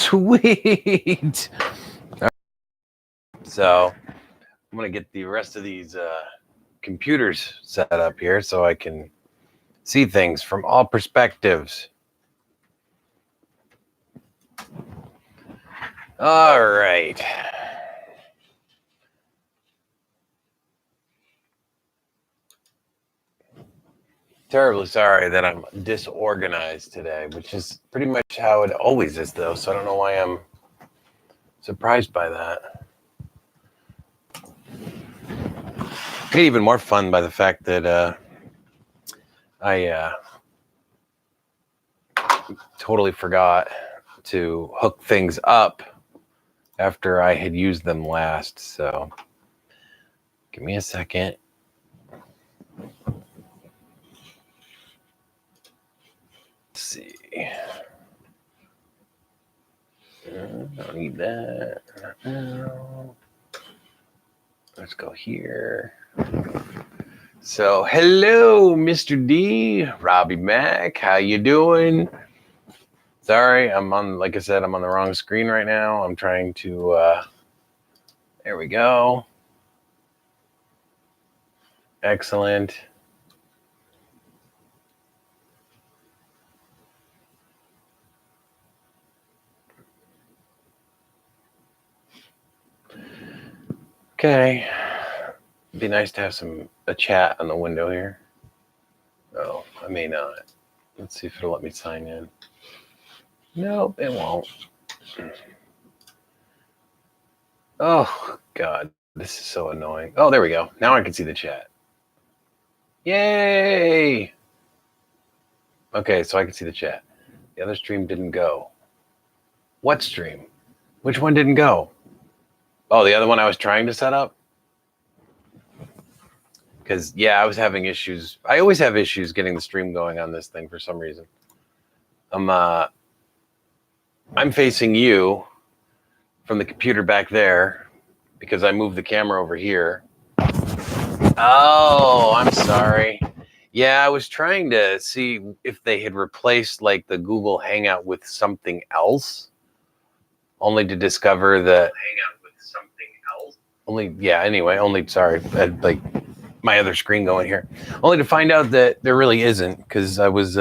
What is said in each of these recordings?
Sweet. So I'm going to get the rest of these computers set up here so I can see things from all perspectives. All right. Terribly sorry that I'm disorganized today, which is pretty much how it always is, though. So I don't know why I'm surprised by that. Made even more fun by the fact that I totally forgot to hook things up after I had used them last. So give me a second. Let's see. Don't need that. No. Let's go here. So, hello, Mr. D, Robbie Mac. How you doing? Sorry, like I said, I'm on the wrong screen right now. I'm trying to, there we go. Excellent. Okay. It'd be nice to have a chat on the window here. Oh, I may not. Let's see if it'll let me sign in. Nope, it won't. Oh, God. This is so annoying. Oh, there we go. Now I can see the chat. Yay! Okay, so I can see the chat. The other stream didn't go. What stream? Which one didn't go? Oh, the other one I was trying to set up? Because, yeah, I was having issues. I always have issues getting the stream going on this thing for some reason. I'm facing you from the computer back there because I moved the camera over here. Oh, I'm sorry. Yeah, I was trying to see if they had replaced like the Google Hangout with something else, only to discover that Hangout with something else. Sorry, I had like my other screen going here, only to find out that there really isn't, because I was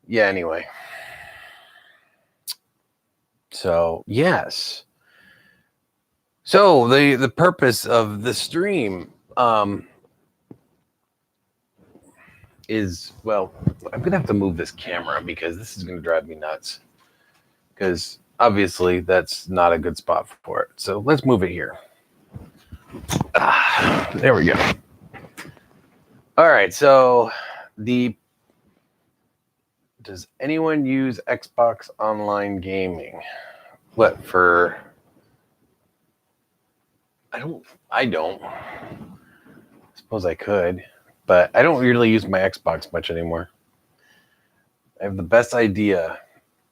anyway. So yes. So the purpose of the stream is, well, I'm gonna have to move this camera because this is gonna drive me nuts, because obviously that's not a good spot for it. So let's move it here. There we go. All right, so does anyone use Xbox Online Gaming? What for? I don't. I suppose I could, but I don't really use my Xbox much anymore. I have the best idea.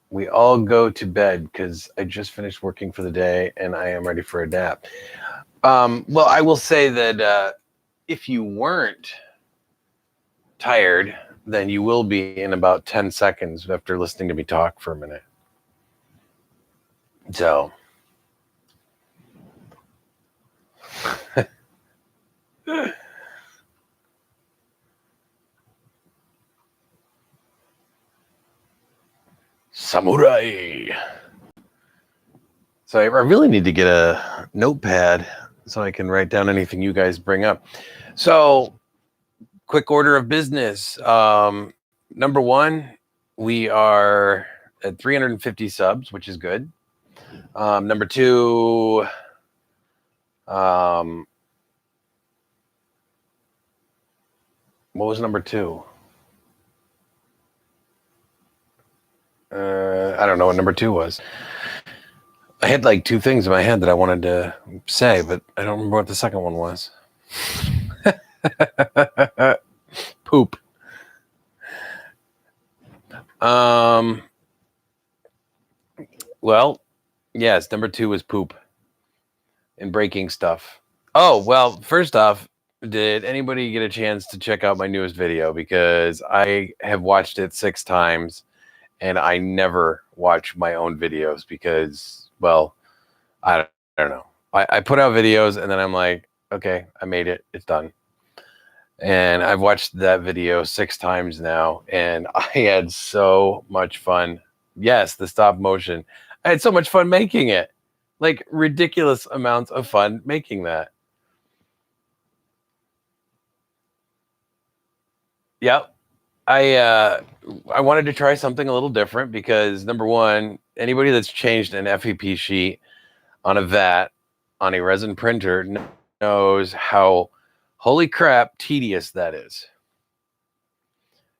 We all go to bed because I just finished working for the day and I am ready for a nap. Well, I will say that if you weren't tired, then you will be in about 10 seconds after listening to me talk for a minute. So. Samurai. So I really need to get a notepad so I can write down anything you guys bring up. So, quick order of business. Number one, we are at 350 subs, which is good. Number two, what was number two? I don't know what number two was. I had like two things in my head that I wanted to say, but I don't remember what the second one was. Poop. Well, yes, number two was poop and breaking stuff. Oh, well, first off, did anybody get a chance to check out my newest video? Because I have watched it 6 times and I never watch my own videos because, well, I don't know. I put out videos and then I'm like, okay, I made it. It's done. And I've watched that video 6 times now, and I had so much fun. Yes, the stop motion. I had so much fun making it. Like ridiculous amounts of fun making that. Yep. I wanted to try something a little different because number one, anybody that's changed an FEP sheet on a vat on a resin printer knows how holy crap tedious that is.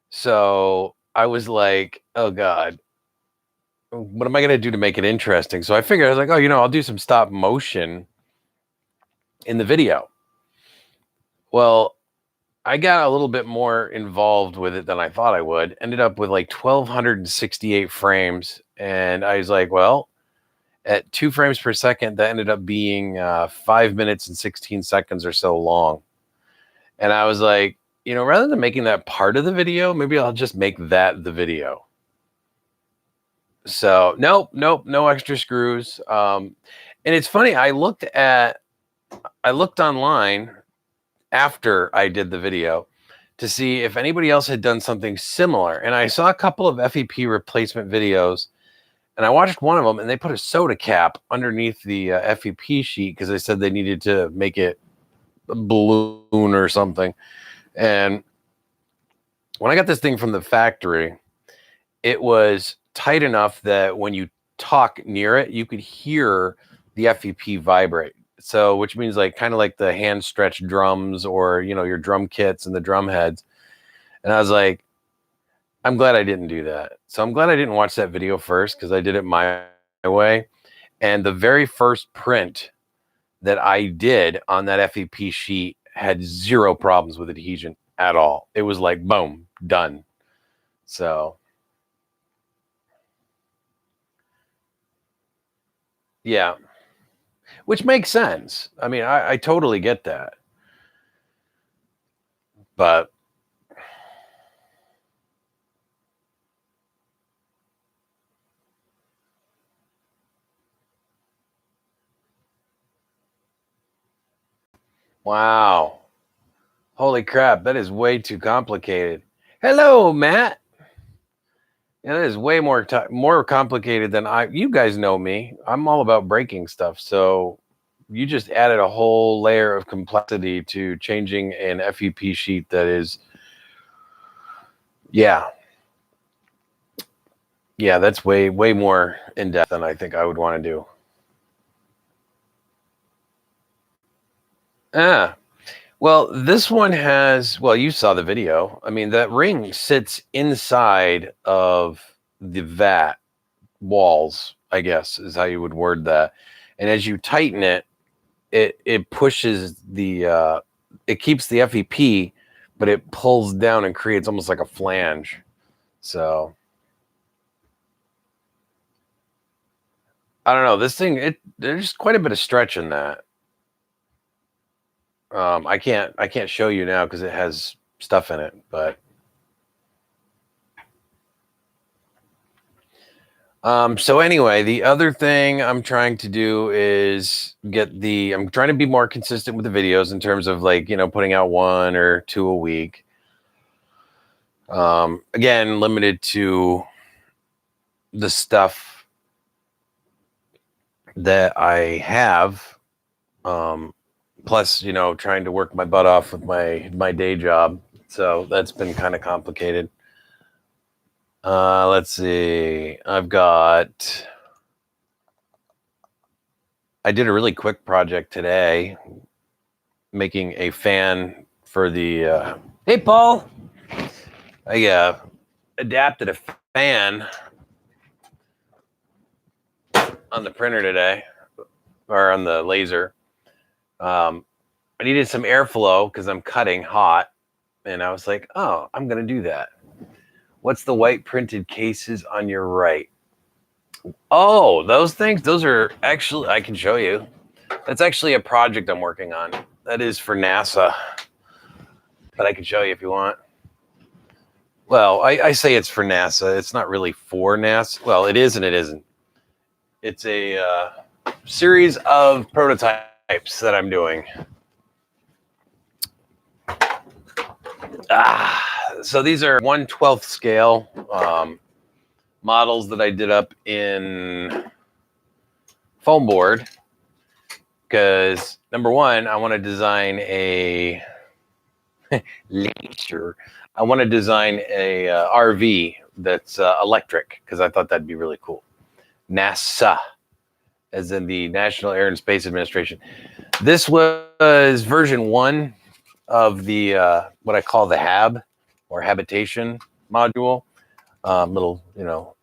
So I was like, oh God, what am I going to do to make it interesting? So I figured, I was like, oh, I'll do some stop motion in the video. Well, I got a little bit more involved with it than I thought I would. Ended up with like 1,268 frames. And I was like, well, at 2 frames per second, that ended up being 5 minutes and 16 seconds or so long. And I was like, rather than making that part of the video, maybe I'll just make that the video. So nope, no extra screws. And it's funny, I looked online after I did the video to see if anybody else had done something similar. And I saw a couple of FEP replacement videos, and I watched one of them, and they put a soda cap underneath the FEP sheet because they said they needed to make it a balloon or something. And when I got this thing from the factory, it was tight enough that when you talk near it, you could hear the FEP vibrate. So, which means like kind of like the hand stretched drums or, your drum kits and the drum heads. And I was like, I'm glad I didn't do that. So I'm glad I didn't watch that video first because I did it my way. And the very first print that I did on that FEP sheet had 0 problems with adhesion at all. It was like, boom, done. So yeah, which makes sense. I mean, I totally get that. But wow. Holy crap, that is way too complicated. Hello, Matt. Yeah, that is way more complicated than you guys know me. I'm all about breaking stuff. So you just added a whole layer of complexity to changing an FEP sheet that is, yeah. Yeah, that's way more in depth than I think I would want to do. Well, this one has, well, you saw the video. I mean, that ring sits inside of the vat walls, I guess is how you would word that. And as you tighten it, it pushes the it keeps the FEP, but it pulls down and creates almost like a flange. So I don't know. This thing, there's quite a bit of stretch in that. I can't show you now because it has stuff in it, but so anyway, the other thing I'm trying to do is I'm trying to be more consistent with the videos in terms of like, putting out 1 or 2 a week. Again, limited to the stuff that I have. Plus, trying to work my butt off with my day job. So that's been kind of complicated. Let's see. I did a really quick project today, making a fan for the, hey, Paul. I adapted a fan on the printer today, or on the laser. I needed some airflow because I'm cutting hot, and I was like, oh, I'm going to do that. What's the white printed cases on your right? Oh, those things, those are actually, I can show you. That's actually a project I'm working on. That is for NASA, but I can show you if you want. Well, I say it's for NASA. It's not really for NASA. Well, it is and it isn't. It's a series of prototypes that I'm doing. So these are 1/12 scale models that I did up in foam board because number one, I want to design a laser. I want to design a RV that's electric because I thought that'd be really cool. NASA, as in the National Air and Space Administration. This was version 1 of the what I call the HAB or habitation module. Little,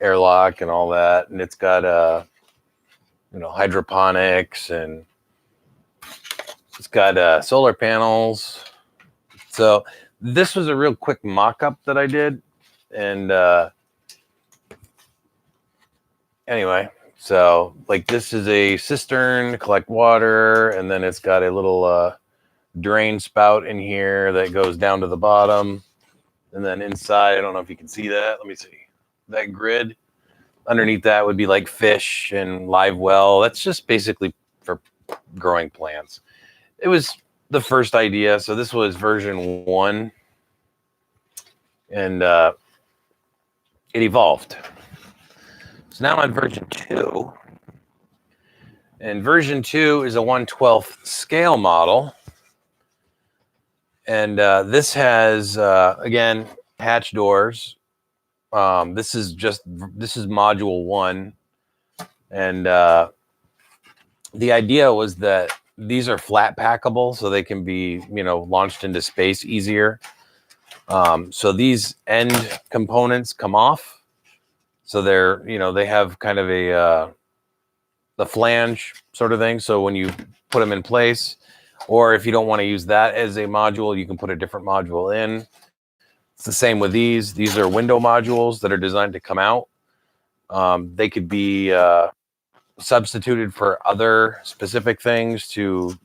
airlock and all that, and it's got hydroponics, and it's got solar panels. So this was a real quick mock-up that I did, and anyway, so like this is a cistern to collect water, and then it's got a little drain spout in here that goes down to the bottom, and then inside, I don't know if you can see that. Let me see that grid. Underneath that would be like fish and live well. That's just basically for growing plants. It was the first idea, so this was version 1, and it evolved. So now I'm on version 2, and version 2 is a 1/12 scale model, and this has again hatch doors. This is module 1, and the idea was that these are flat packable, so they can be launched into space easier. So these end components come off, so they're they have kind of a the flange sort of thing. So when you put them in place, or if you don't want to use that as a module, you can put a different module in. It's the same with these. These are window modules that are designed to come out. They could be substituted for other specific things to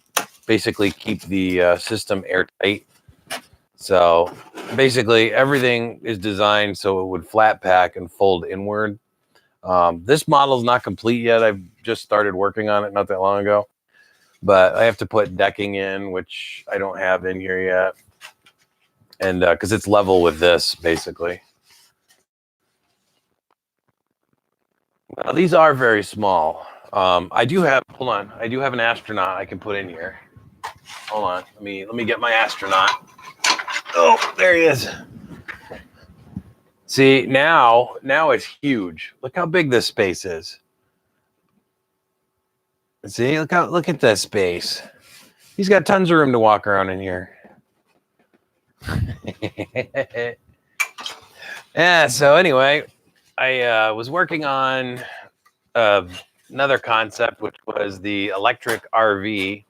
basically keep the system airtight. So basically everything is designed so it would flat pack and fold inward. This model is not complete yet. I've just started working on it not that long ago, but I have to put decking in, which I don't have in here yet. And because it's level with this, basically. Well, these are very small. I do have an astronaut I can put in here. Hold on, let me get my astronaut. Oh, there he is. See, now it's huge. Look how big this space is. See, look at this space. He's got tons of room to walk around in here. Yeah, so anyway, I was working on another concept, which was the electric RV,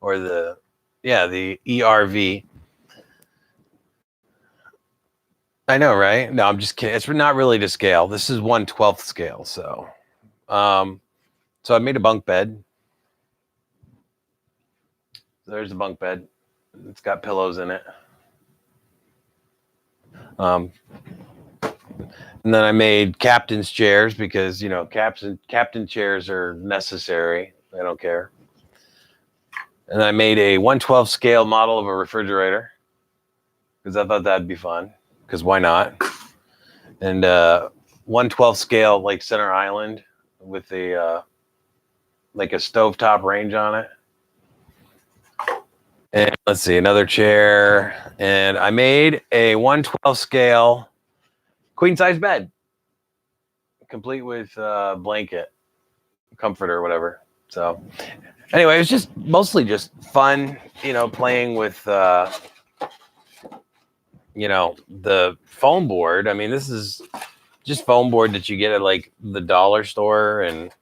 or the ERV. I know, right? No, I'm just kidding. It's not really to scale. This is 1/12 scale. So I made a bunk bed. There's the bunk bed. It's got pillows in it. And then I made captain's chairs because captain chairs are necessary. I don't care. And I made a 1/12 scale model of a refrigerator because I thought that'd be fun. Because why not? And 1/12 scale like center island with a like a stovetop range on it. And let's see, another chair. And I made a 1/12 scale queen size bed, complete with blanket, comforter, whatever. So anyway, it was just mostly just fun, playing with the foam board. I mean, this is just foam board that you get at like the dollar store, and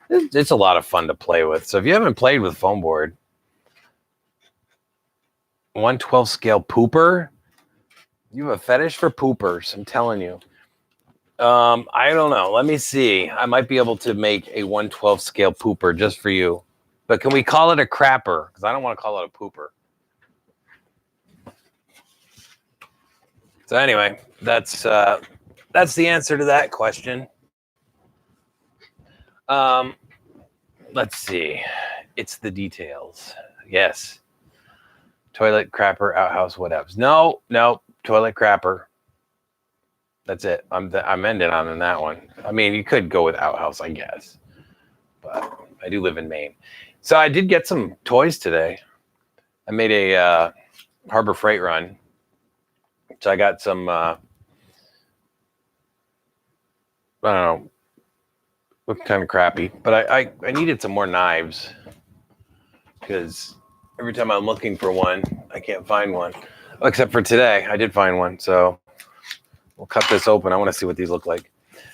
it's a lot of fun to play with. So if you haven't played with foam board, 1/12 scale pooper, you have a fetish for poopers, I'm telling you. I don't know. Let me see. I might be able to make a 1/12 scale pooper just for you. But can we call it a crapper? Because I don't want to call it a pooper. So anyway, that's the answer to that question. Let's see. It's the details. Yes. Toilet crapper, outhouse, whatevs. No, toilet crapper. That's it. I'm ending on that one. I mean, you could go with outhouse, I guess, but I do live in Maine, so I did get some toys today. I made a Harbor Freight run, so I got some. I don't know, look kind of crappy, but I needed some more knives because every time I'm looking for one, I can't find one. Except for today, I did find one, so we'll cut this open. I want to see what these look like.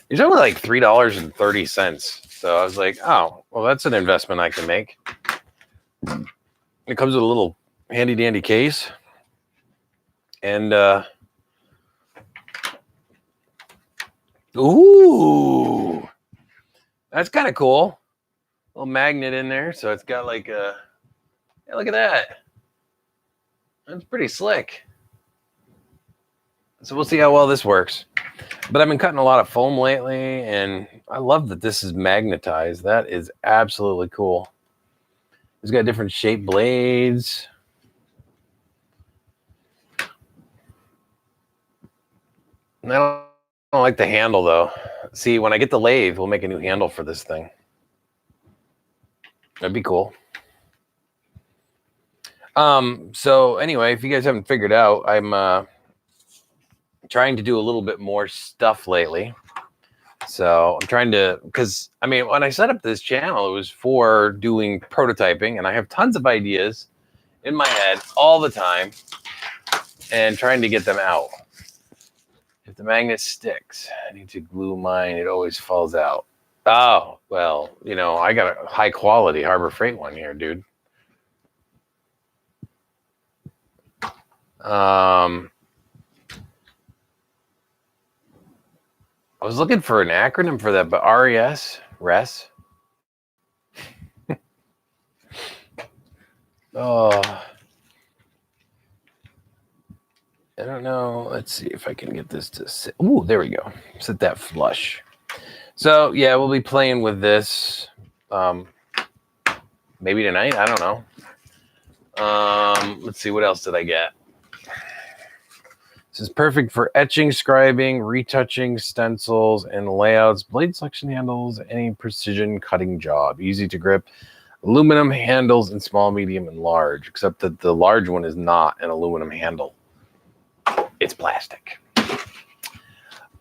These are only like $3.30. So I was like, oh, well, that's an investment I can make. It comes with a little handy dandy case. And, ooh, that's kind of cool. A little magnet in there. So it's got like a, yeah, look at that. That's pretty slick. So we'll see how well this works. But I've been cutting a lot of foam lately, and I love that this is magnetized. That is absolutely cool. It's got different shaped blades. And I don't like the handle, though. See, when I get the lathe, we'll make a new handle for this thing. That'd be cool. So anyway, if you guys haven't figured out, I'm trying to do a little bit more stuff lately. So I'm trying to, because I mean, when I set up this channel, it was for doing prototyping, and I have tons of ideas in my head all the time and trying to get them out. If the magnet sticks, I need to glue mine. It always falls out. Oh, well, you know, I got a high quality Harbor Freight one here, dude. I was looking for an acronym for that, but RES. Oh, I don't know. Let's see if I can get this to sit. Ooh, there we go. Sit that flush. So yeah, we'll be playing with this. Maybe tonight. I don't know. Let's see. What else did I get? This is perfect for etching, scribing, retouching, stencils, and layouts, blade selection handles, any precision cutting job. Easy to grip. Aluminum handles in small, medium, and large, except that the large one is not an aluminum handle. It's plastic.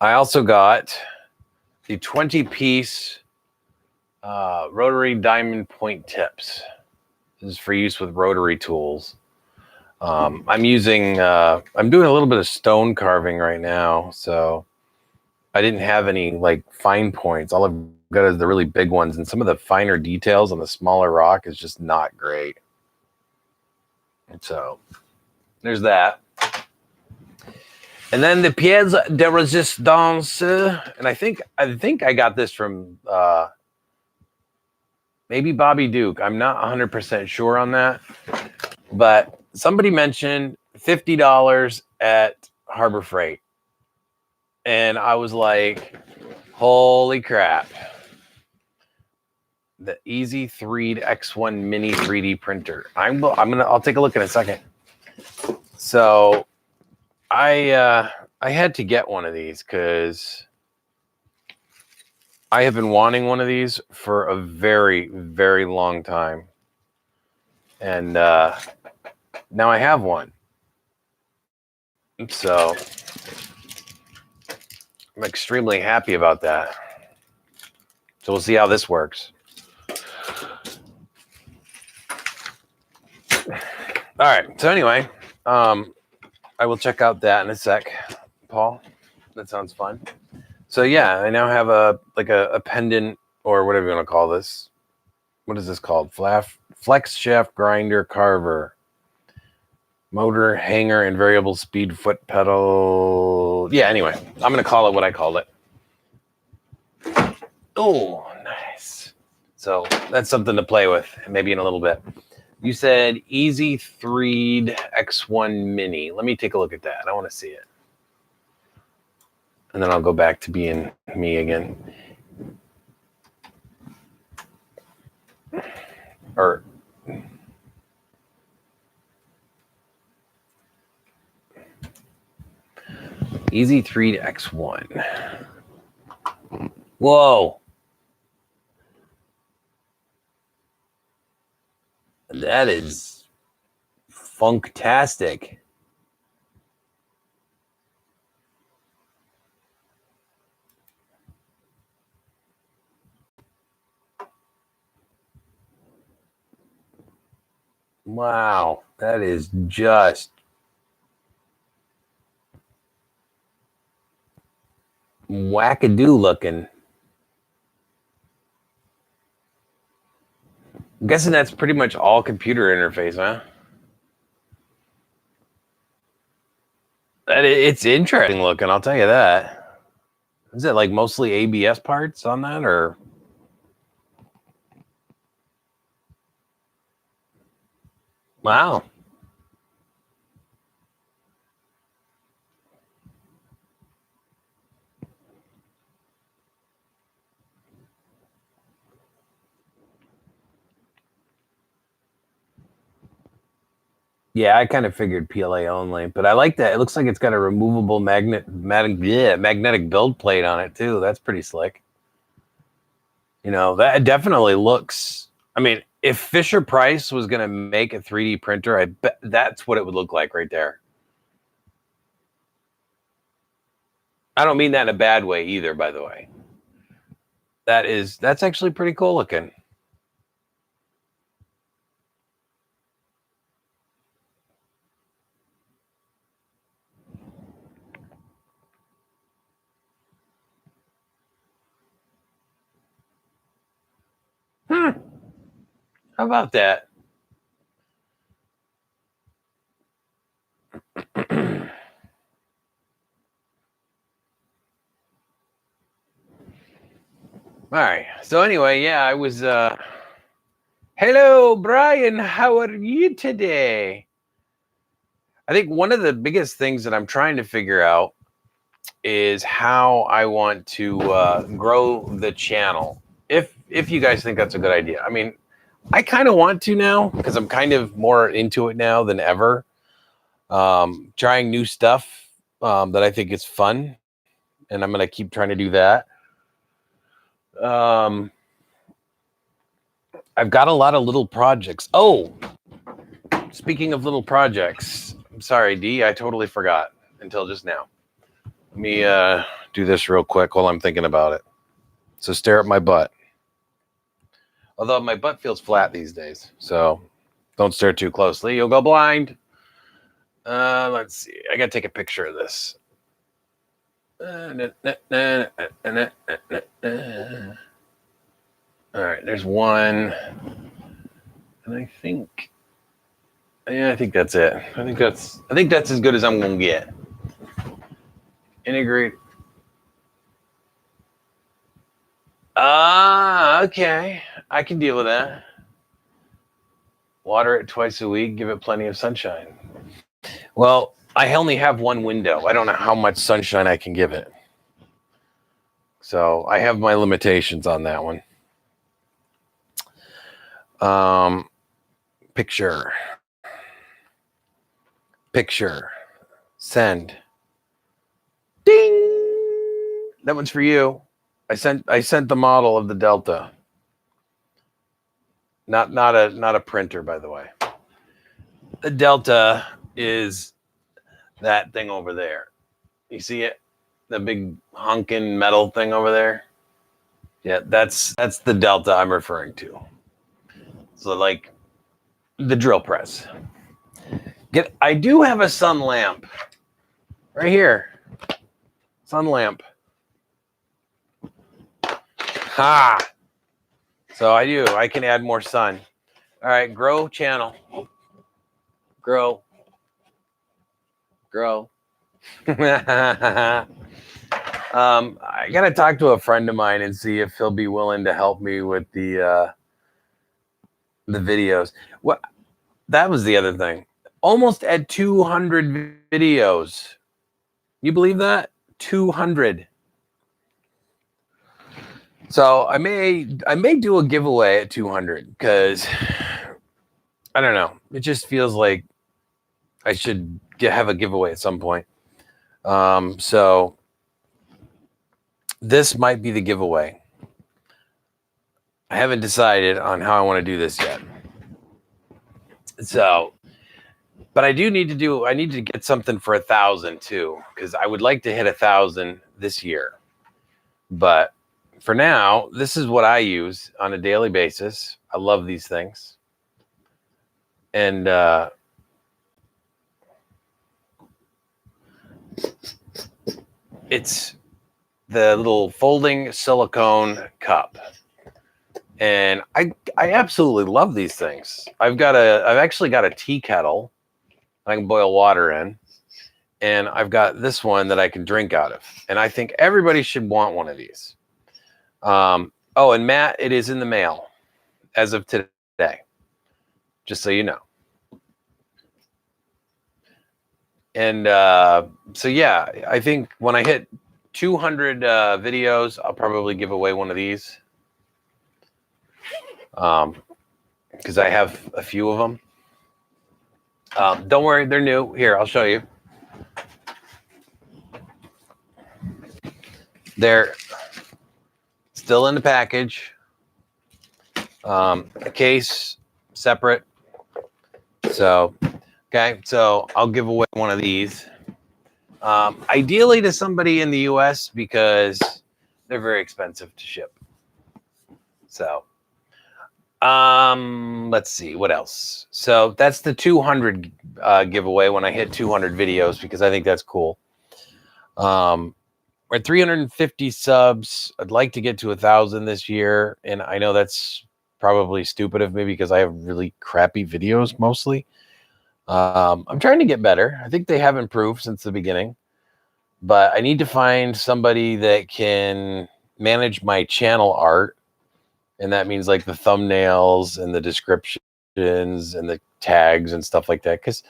I also got the 20-piece rotary diamond point tips. This is for use with rotary tools. I'm doing a little bit of stone carving right now, so I didn't have any like fine points. All I've got is the really big ones, and some of the finer details on the smaller rock is just not great. And so there's that. And then the pièce de résistance, and I think I got this from maybe Bobby Duke. I'm not 100% sure on that, but somebody mentioned $50 at Harbor Freight. And I was like, holy crap. The Easy 3 X1 Mini 3D printer. I'll take a look in a second. So I had to get one of these because I have been wanting one of these for a very, very long time. And now I have one. So I'm extremely happy about that. So we'll see how this works. All right. So anyway, I will check out that in a sec, Paul. That sounds fun. So yeah, I now have a pendant, or whatever you want to call this. What is this called? Flex shaft grinder carver. Motor, hanger, and variable speed foot pedal. Yeah, anyway, I'm going to call it what I called it. Oh, nice. So that's something to play with, maybe in a little bit. You said Easy 3 X1 Mini. Let me take a look at that. I want to see it. and then I'll go back to being me again. Or easy 3 to X1. Whoa. That is funktastic. Wow, that is just wackadoo looking. I'm guessing that's pretty much all computer interface, huh? It's interesting looking, I'll tell you that. Is it like mostly ABS parts on that, or? Wow. Yeah, I kind of figured PLA only, but I like that. It looks like it's got a removable magnetic build plate on it too. That's pretty slick. You know, that definitely looks. I mean, if Fisher Price was going to make a 3D printer, I bet that's what it would look like right there. I don't mean that in a bad way either, by the way. That's actually pretty cool looking. How about that? All right. So anyway, yeah, I was hello, Brian. How are you today? I think one of the biggest things that I'm trying to figure out is how I want to grow the channel. If you guys think that's a good idea. I mean, I kind of want to now because I'm kind of more into it now than ever. Trying new stuff that I think is fun, and I'm gonna keep trying to do that. I've got a lot of little projects. Oh, speaking of little projects, I'm sorry, D, I totally forgot until just now. Let me do this real quick while I'm thinking about it. So stare at my butt. Although my butt feels flat these days, so don't stare too closely. You'll go blind. Let's see. I gotta take a picture of this. All right, there's one, and I think that's it. I think that's as good as I'm gonna get. Integrate. Okay. I can deal with that. Water it twice a week. Give it plenty of sunshine. Well, I only have one window. I don't know how much sunshine I can give it. So I have my limitations on that one. Picture. Send. Ding. That one's for you. I sent the model of the Delta. Not a printer, by the way. The Delta is that thing over there. You see it? The big honking metal thing over there? Yeah, that's the Delta I'm referring to. So like the drill press. I do have a sun lamp. Right here. Sun lamp. Ha! So I do. I can add more sun. All right, grow channel. Grow. I gotta talk to a friend of mine and see if he'll be willing to help me with the videos. What? That was the other thing. Almost at 200 videos. You believe that? 200. So I may do a giveaway at 200 because I don't know. It just feels like I should have a giveaway at some point. So this might be the giveaway. I haven't decided on how I want to do this yet. So, but I need to get something for 1,000 too, because I would like to hit 1,000 this year. But for now, this is what I use on a daily basis. I love these things. And it's the little folding silicone cup. And I absolutely love these things. I've actually got a tea kettle I can boil water in. And I've got this one that I can drink out of. And I think everybody should want one of these. Oh, and Matt, it is in the mail as of today, just so you know. And so, yeah, I think when I hit 200 videos, I'll probably give away one of these. Because I have a few of them. Don't worry, they're new. Here, I'll show you. They're still in the package. A case separate. So, okay, so I'll give away one of these. Ideally to somebody in the US because they're very expensive to ship. So, let's see what else. So that's the 200 giveaway when I hit 200 videos because I think that's cool. We're at 350 subs. I'd like to get to 1,000 this year, and I know that's probably stupid of me because I have really crappy videos mostly. I'm trying to get better. I think they have improved since the beginning, but I need to find somebody that can manage my channel art. And that means like the thumbnails and the descriptions and the tags and stuff like that. Because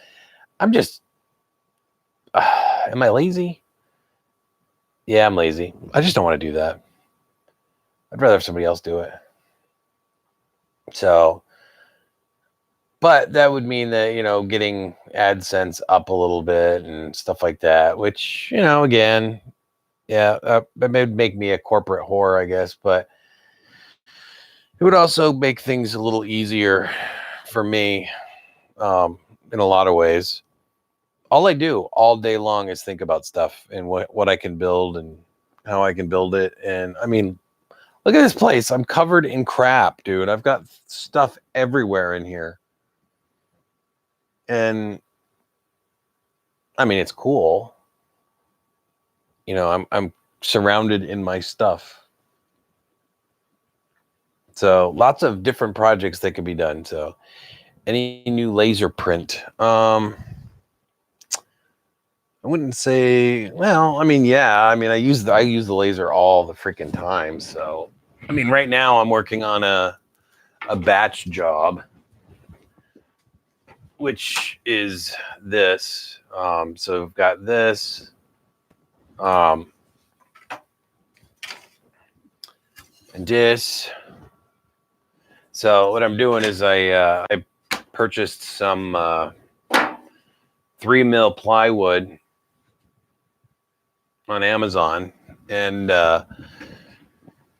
I'm just, am I lazy? Yeah, I'm lazy. I just don't want to do that. I'd rather have somebody else do it. So, but that would mean that, getting AdSense up a little bit and stuff like that, which, again, yeah, that may make me a corporate whore, I guess. But it would also make things a little easier for me in a lot of ways. All I do all day long is think about stuff and what I can build and how I can build it. And I mean, look at this place. I'm covered in crap, dude. I've got stuff everywhere in here. And I mean, it's cool. I'm surrounded in my stuff. So lots of different projects that could be done. So any new laser print? I wouldn't say, well, I mean, yeah, I mean, I use the laser all the freaking time. So, I mean, right now I'm working on a batch job, which is this. So I've got this, and this. So what I'm doing is I purchased some 3 mil plywood on Amazon, and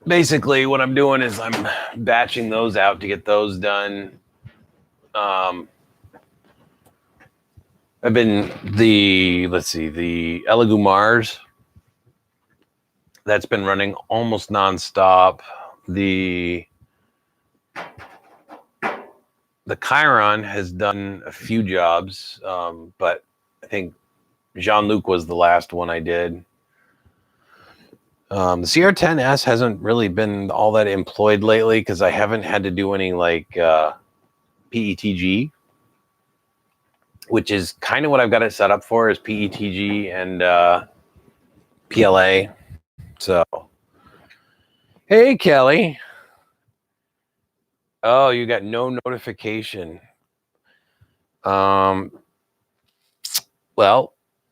basically what I'm doing is I'm batching those out to get those done. I've been the Elegoo Mars that's been running almost nonstop. The Chiron has done a few jobs, but I think Jean-Luc was the last one I did. The CR10S hasn't really been all that employed lately because I haven't had to do any like PETG, which is kind of what I've got it set up for, is PETG and PLA. So, hey, Kelly. Oh, you got no notification. Well,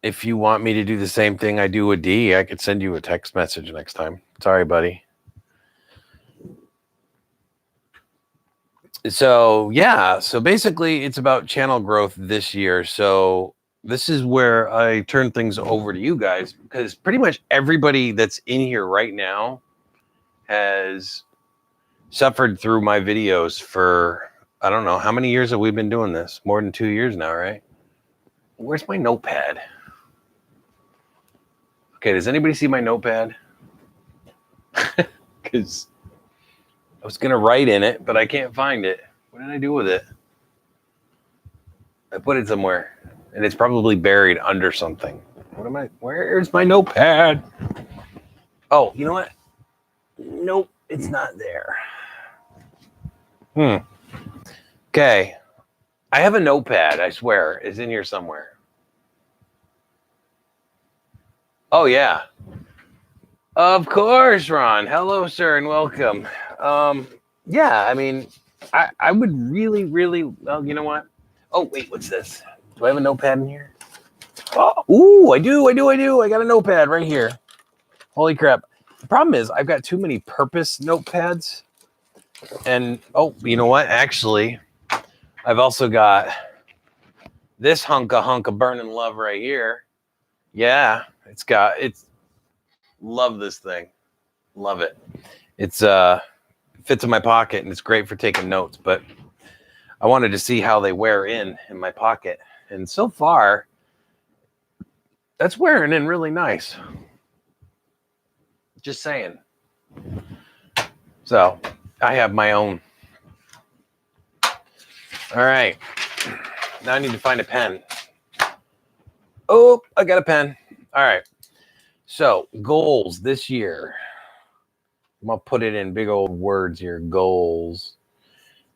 if you want me to do the same thing I do with D, I could send you a text message next time. Sorry, buddy. So yeah, so basically it's about channel growth this year. So this is where I turn things over to you guys, because pretty much everybody that's in here right now has suffered through my videos for, I don't know, how many years have we been doing this? More than 2 years now, right? Where's my notepad? Okay, does anybody see my notepad? Because I was gonna write in it, but I can't find it. What did I do with it? I put it somewhere, and it's probably buried under something. Where's my notepad? Oh, you know what? Nope, it's not there. Okay. I have a notepad, I swear. It's in here somewhere. Oh, yeah. Of course, Ron. Hello, sir, and welcome. Yeah, I mean, I would really, well, you know what? Oh, wait, what's this? Do I have a notepad in here? Oh, ooh, I do. I got a notepad right here. Holy crap. The problem is I've got too many purpose notepads. And, oh, you know what? Actually, I've also got this hunk of burning love right here. Yeah, it's love this thing. Love it. It's fits in my pocket and it's great for taking notes, but I wanted to see how they wear in my pocket. And so far, that's wearing in really nice. Just saying. So I have my own. All right. Now I need to find a pen. Oh, I got a pen. All right. So goals this year. I'm going to put it in big old words here. Goals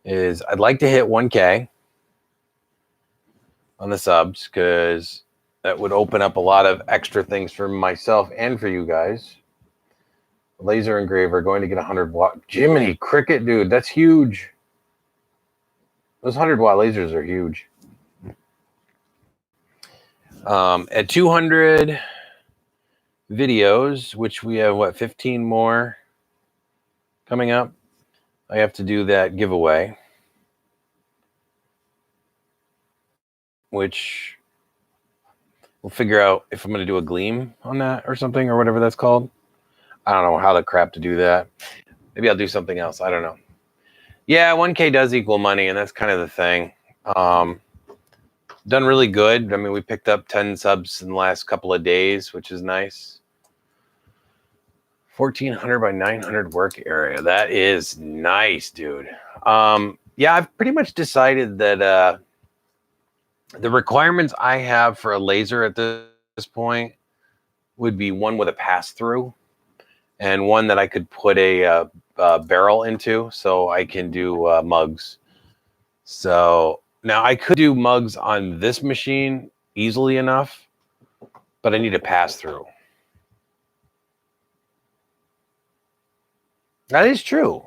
is I'd like to hit 1K on the subs, because that would open up a lot of extra things for myself and for you guys. Laser engraver going to get 100 watt. Jiminy Cricket, dude, that's huge. Those 100 watt lasers are huge. At 200 videos, which we have, 15 more coming up, I have to do that giveaway, which we'll figure out if I'm going to do a gleam on that or something, or whatever that's called. I don't know how the crap to do that. Maybe I'll do something else. I don't know. Yeah, 1K does equal money, and that's kind of the thing. Done really good. I mean, we picked up 10 subs in the last couple of days, which is nice. 1,400 by 900 work area. That is nice, dude. Yeah, I've pretty much decided that the requirements I have for a laser at this point would be one with a pass-through, and one that I could put a barrel into, so I can do mugs. So now I could do mugs on this machine easily enough, but I need a pass-through. That is true.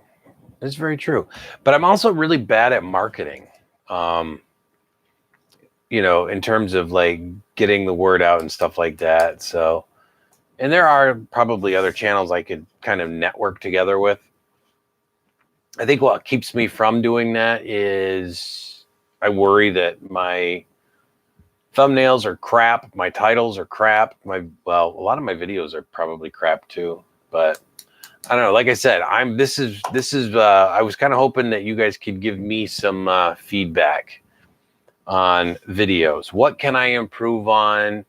It's very true. But I'm also really bad at marketing. In terms of like getting the word out and stuff like that. So, and there are probably other channels I could kind of network together with. I think what keeps me from doing that is I worry that my thumbnails are crap, my titles are crap, a lot of my videos are probably crap too, but I don't know. Like I said, I was kind of hoping that you guys could give me some feedback on videos. What can I improve on?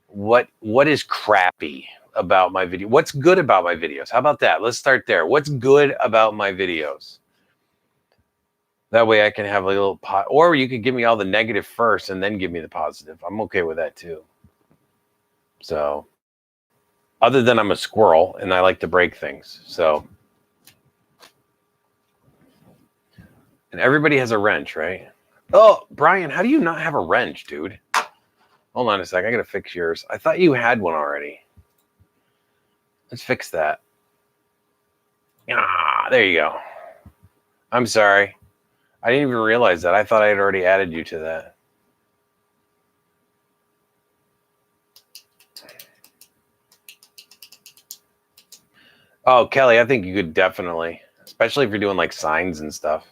What is crappy about my video? What's good about my videos? How about that? Let's start there. What's good about my videos? That way I can have a little or you could give me all the negative first and then give me the positive. I'm okay with that too. So, other than I'm a squirrel and I like to break things. So, and everybody has a wrench, right? Oh, Brian, how do you not have a wrench, dude? Hold on a sec. I got to fix yours. I thought you had one already. Let's fix that. Ah, there you go. I'm sorry. I didn't even realize that. I thought I had already added you to that. Oh, Kelly, I think you could definitely, especially if you're doing like signs and stuff.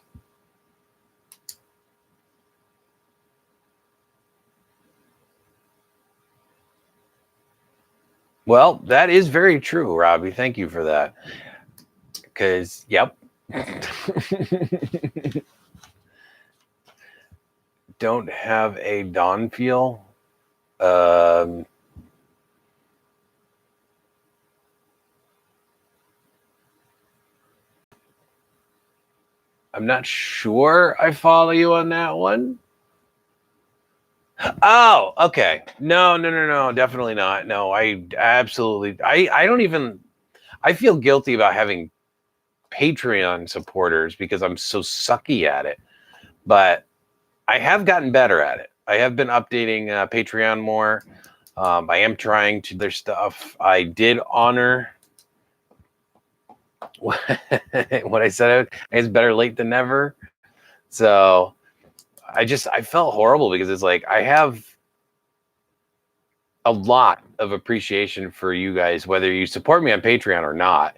Well, that is very true, Robbie. Thank you for that. Because, yep. Don't have a dawn feel. Um, I'm not sure I follow you on that one. Oh, okay. No. Definitely not. No, I absolutely. I don't even. I feel guilty about having Patreon supporters because I'm so sucky at it. But I have gotten better at it. I have been updating Patreon more. I am trying to their stuff. I did honor what I said. It's better late than never. So I felt horrible because it's like I have a lot of appreciation for you guys, whether you support me on Patreon or not.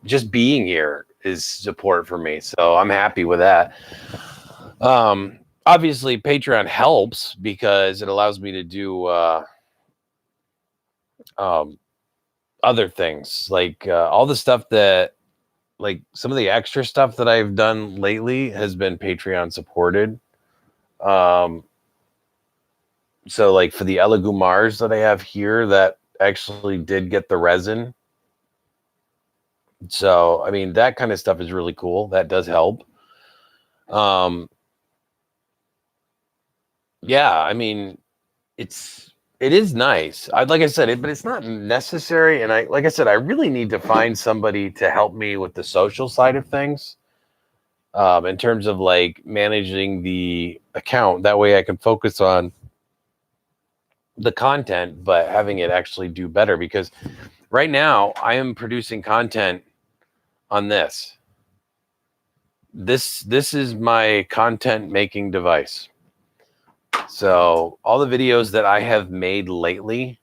Just being here is support for me, so I'm happy with that. Obviously, Patreon helps because it allows me to do um, other things, like all the stuff that, like some of the extra stuff that I've done lately has been Patreon supported. Um, so, like for the Elegumars that I have here, that actually did get the resin. So, I mean, that kind of stuff is really cool. That does help. Um, yeah, I mean, it is nice. I like I said it, but it's not necessary. And I like I said, I really need to find somebody to help me with the social side of things. In terms of like managing the account. That way I can focus on the content, but having it actually do better. Because right now I am producing content on this. This is my content making device. So all the videos that I have made lately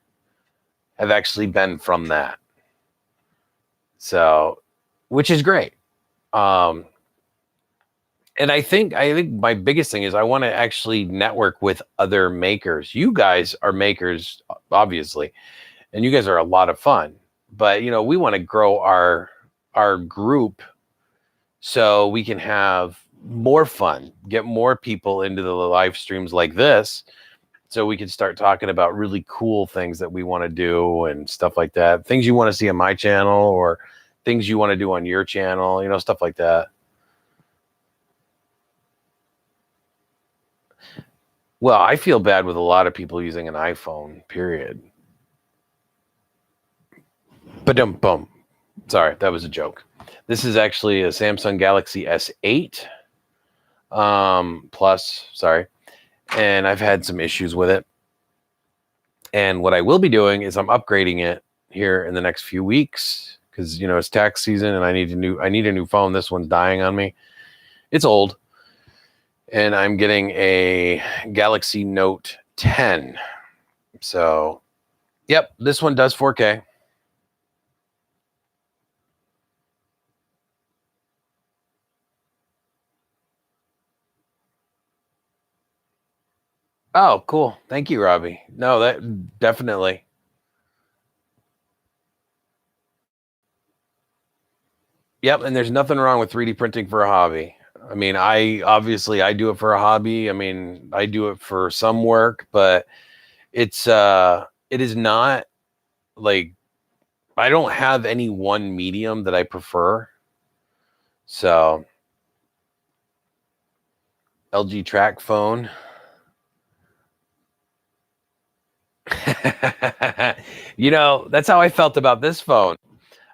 have actually been from that. So, which is great. Um, and I think my biggest thing is I want to actually network with other makers. You guys are makers, obviously, and you guys are a lot of fun. But we want to grow our group so we can have more fun, get more people into the live streams like this, so we can start talking about really cool things that we want to do and stuff like that. Things you want to see on my channel or things you want to do on your channel, stuff like that. Well, I feel bad with a lot of people using an iPhone, period. Ba-dum-bum. Sorry, that was a joke. This is actually a Samsung Galaxy S8 Plus, sorry. And I've had some issues with it. And what I will be doing is I'm upgrading it here in the next few weeks because it's tax season and I need a new phone. This one's dying on me. It's old. And I'm getting a Galaxy Note 10. So, yep, this one does 4K. Oh, cool. Thank you, Robbie. No, that definitely. Yep, and there's nothing wrong with 3D printing for a hobby. I mean, I do it for a hobby. I mean, I do it for some work, but it is not like I don't have any one medium that I prefer. So, LG track phone. That's how I felt about this phone.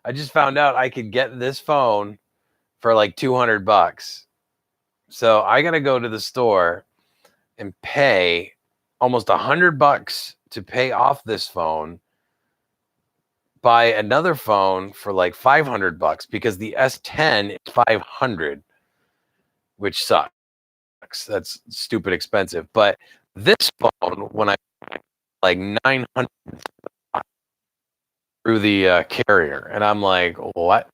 I just found out I could get this phone for like $200. So I got to go to the store and pay almost $100 to pay off this phone, buy another phone for like $500 because the S10 is 500, which sucks. That's stupid expensive. But this phone, when I like 900 through the carrier. And I'm like, what?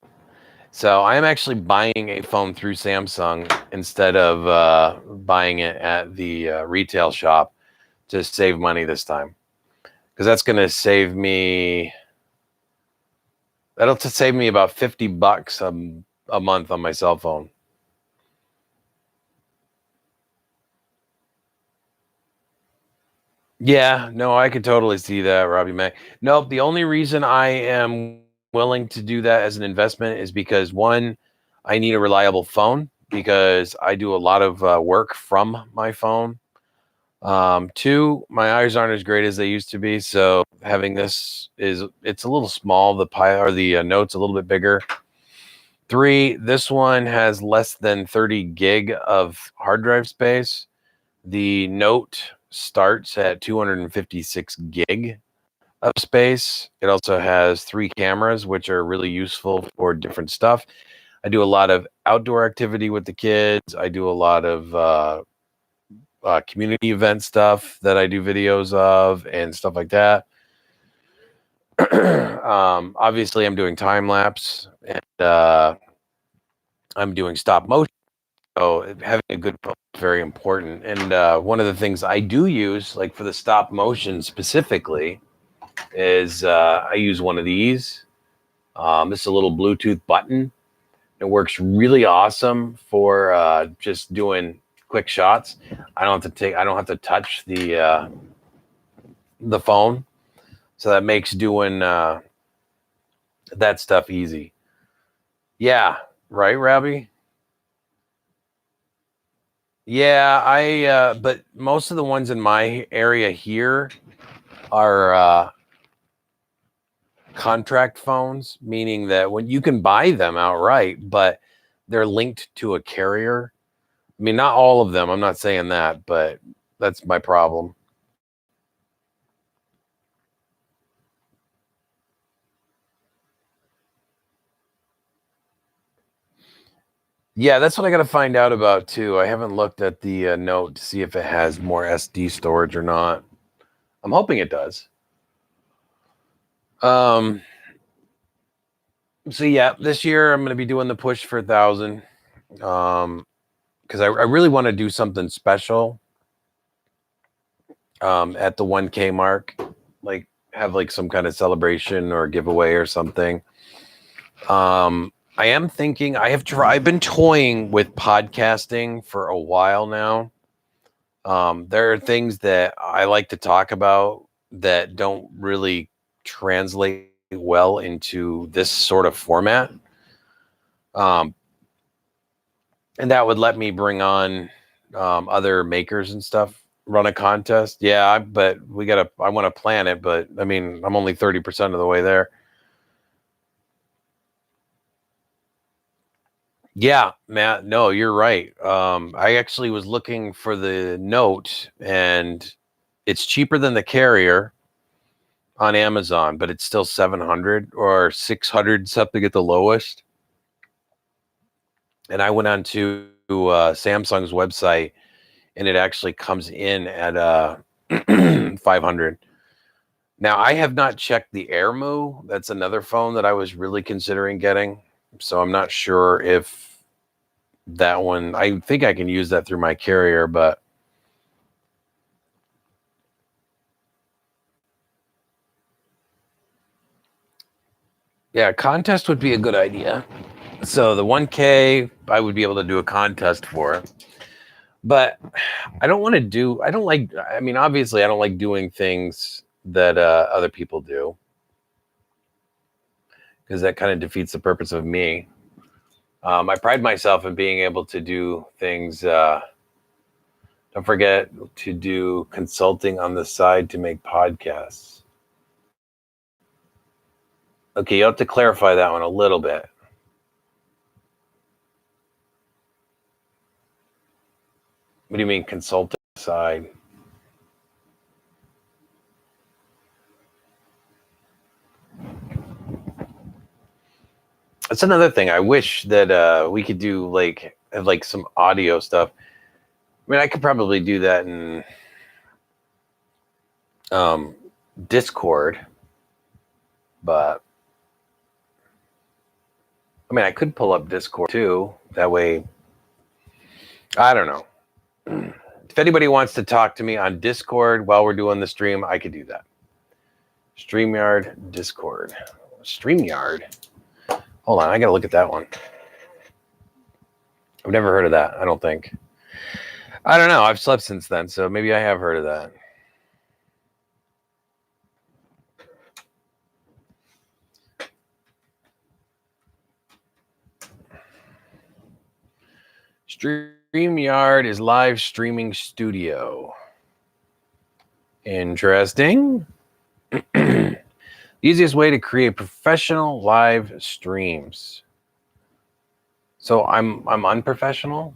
So I am actually buying a phone through Samsung instead of buying it at the retail shop to save money this time. Because that's going to save me, that'll save me about $50 a month on my cell phone. Yeah, no, I could totally see that, Robbie Mac. Nope, the only reason I am willing to do that as an investment is because one, I need a reliable phone because I do a lot of work from my phone. Two, my eyes aren't as great as they used to be, so having this it's a little small. The pie or the note's a little bit bigger. Three, this one has less than 30 gig of hard drive space. The Note starts at 256 gig of space. It also has 3 cameras, which are really useful for different stuff. I do a lot of outdoor activity with the kids. I do a lot of community event stuff that I do videos of and stuff like that. Obviously, I'm doing time lapse and I'm doing stop motion. So having a good phone is very important. And one of the things I do use, like for the stop motion specifically, is I use one of these. This is a little Bluetooth button. It works really awesome for just doing quick shots. I don't have to touch the phone, so that makes doing that stuff easy. Yeah, right, Robbie. Yeah, but most of the ones in my area here are contract phones, meaning that when you can buy them outright, but they're linked to a carrier. I mean, not all of them. I'm not saying that, but that's my problem. Yeah, that's what I got to find out about too. I haven't looked at the Note to see if it has more SD storage or not. I'm hoping it does. Um, so yeah, this year I'm going to be doing the push for 1,000. Because I really want to do something special at the 1K mark, like have like some kind of celebration or giveaway or something. I am thinking I've been toying with podcasting for a while now. There are things that I like to talk about that don't really translate well into this sort of format. And that would let me bring on other makers and stuff, run a contest. Yeah, but I want to plan it, but I mean, I'm only 30% of the way there. Yeah, Matt, no, you're right. I actually was looking for the Note and it's cheaper than the carrier on Amazon, but it's still 700 or 600 something at the lowest. And I went on to Samsung's website and it actually comes in at 500. Now, I have not checked the AirMove. That's another phone that I was really considering getting. So I'm not sure if that one, I think I can use that through my carrier, but yeah, contest would be a good idea. So the 1K, I would be able to do a contest for it. But I don't want to do, I don't like, I mean, obviously, I don't like doing things that other people do because that kind of defeats the purpose of me. I pride myself in being able to do things. Don't forget to do consulting on the side to make podcasts. Okay, you have to clarify that one a little bit. What do you mean consulting side? That's another thing. I wish that we could do have like some audio stuff. I mean, I could probably do that in um, Discord, but I mean, I could pull up Discord too. That way, I don't know. If anybody wants to talk to me on Discord while we're doing the stream, I could do that. StreamYard, Discord. StreamYard. Hold on, I gotta look at that one. I've never heard of that, I don't think. I don't know. I've slept since then, so maybe I have heard of that. StreamYard is live streaming studio. Interesting. The easiest way to create professional live streams. So I'm unprofessional.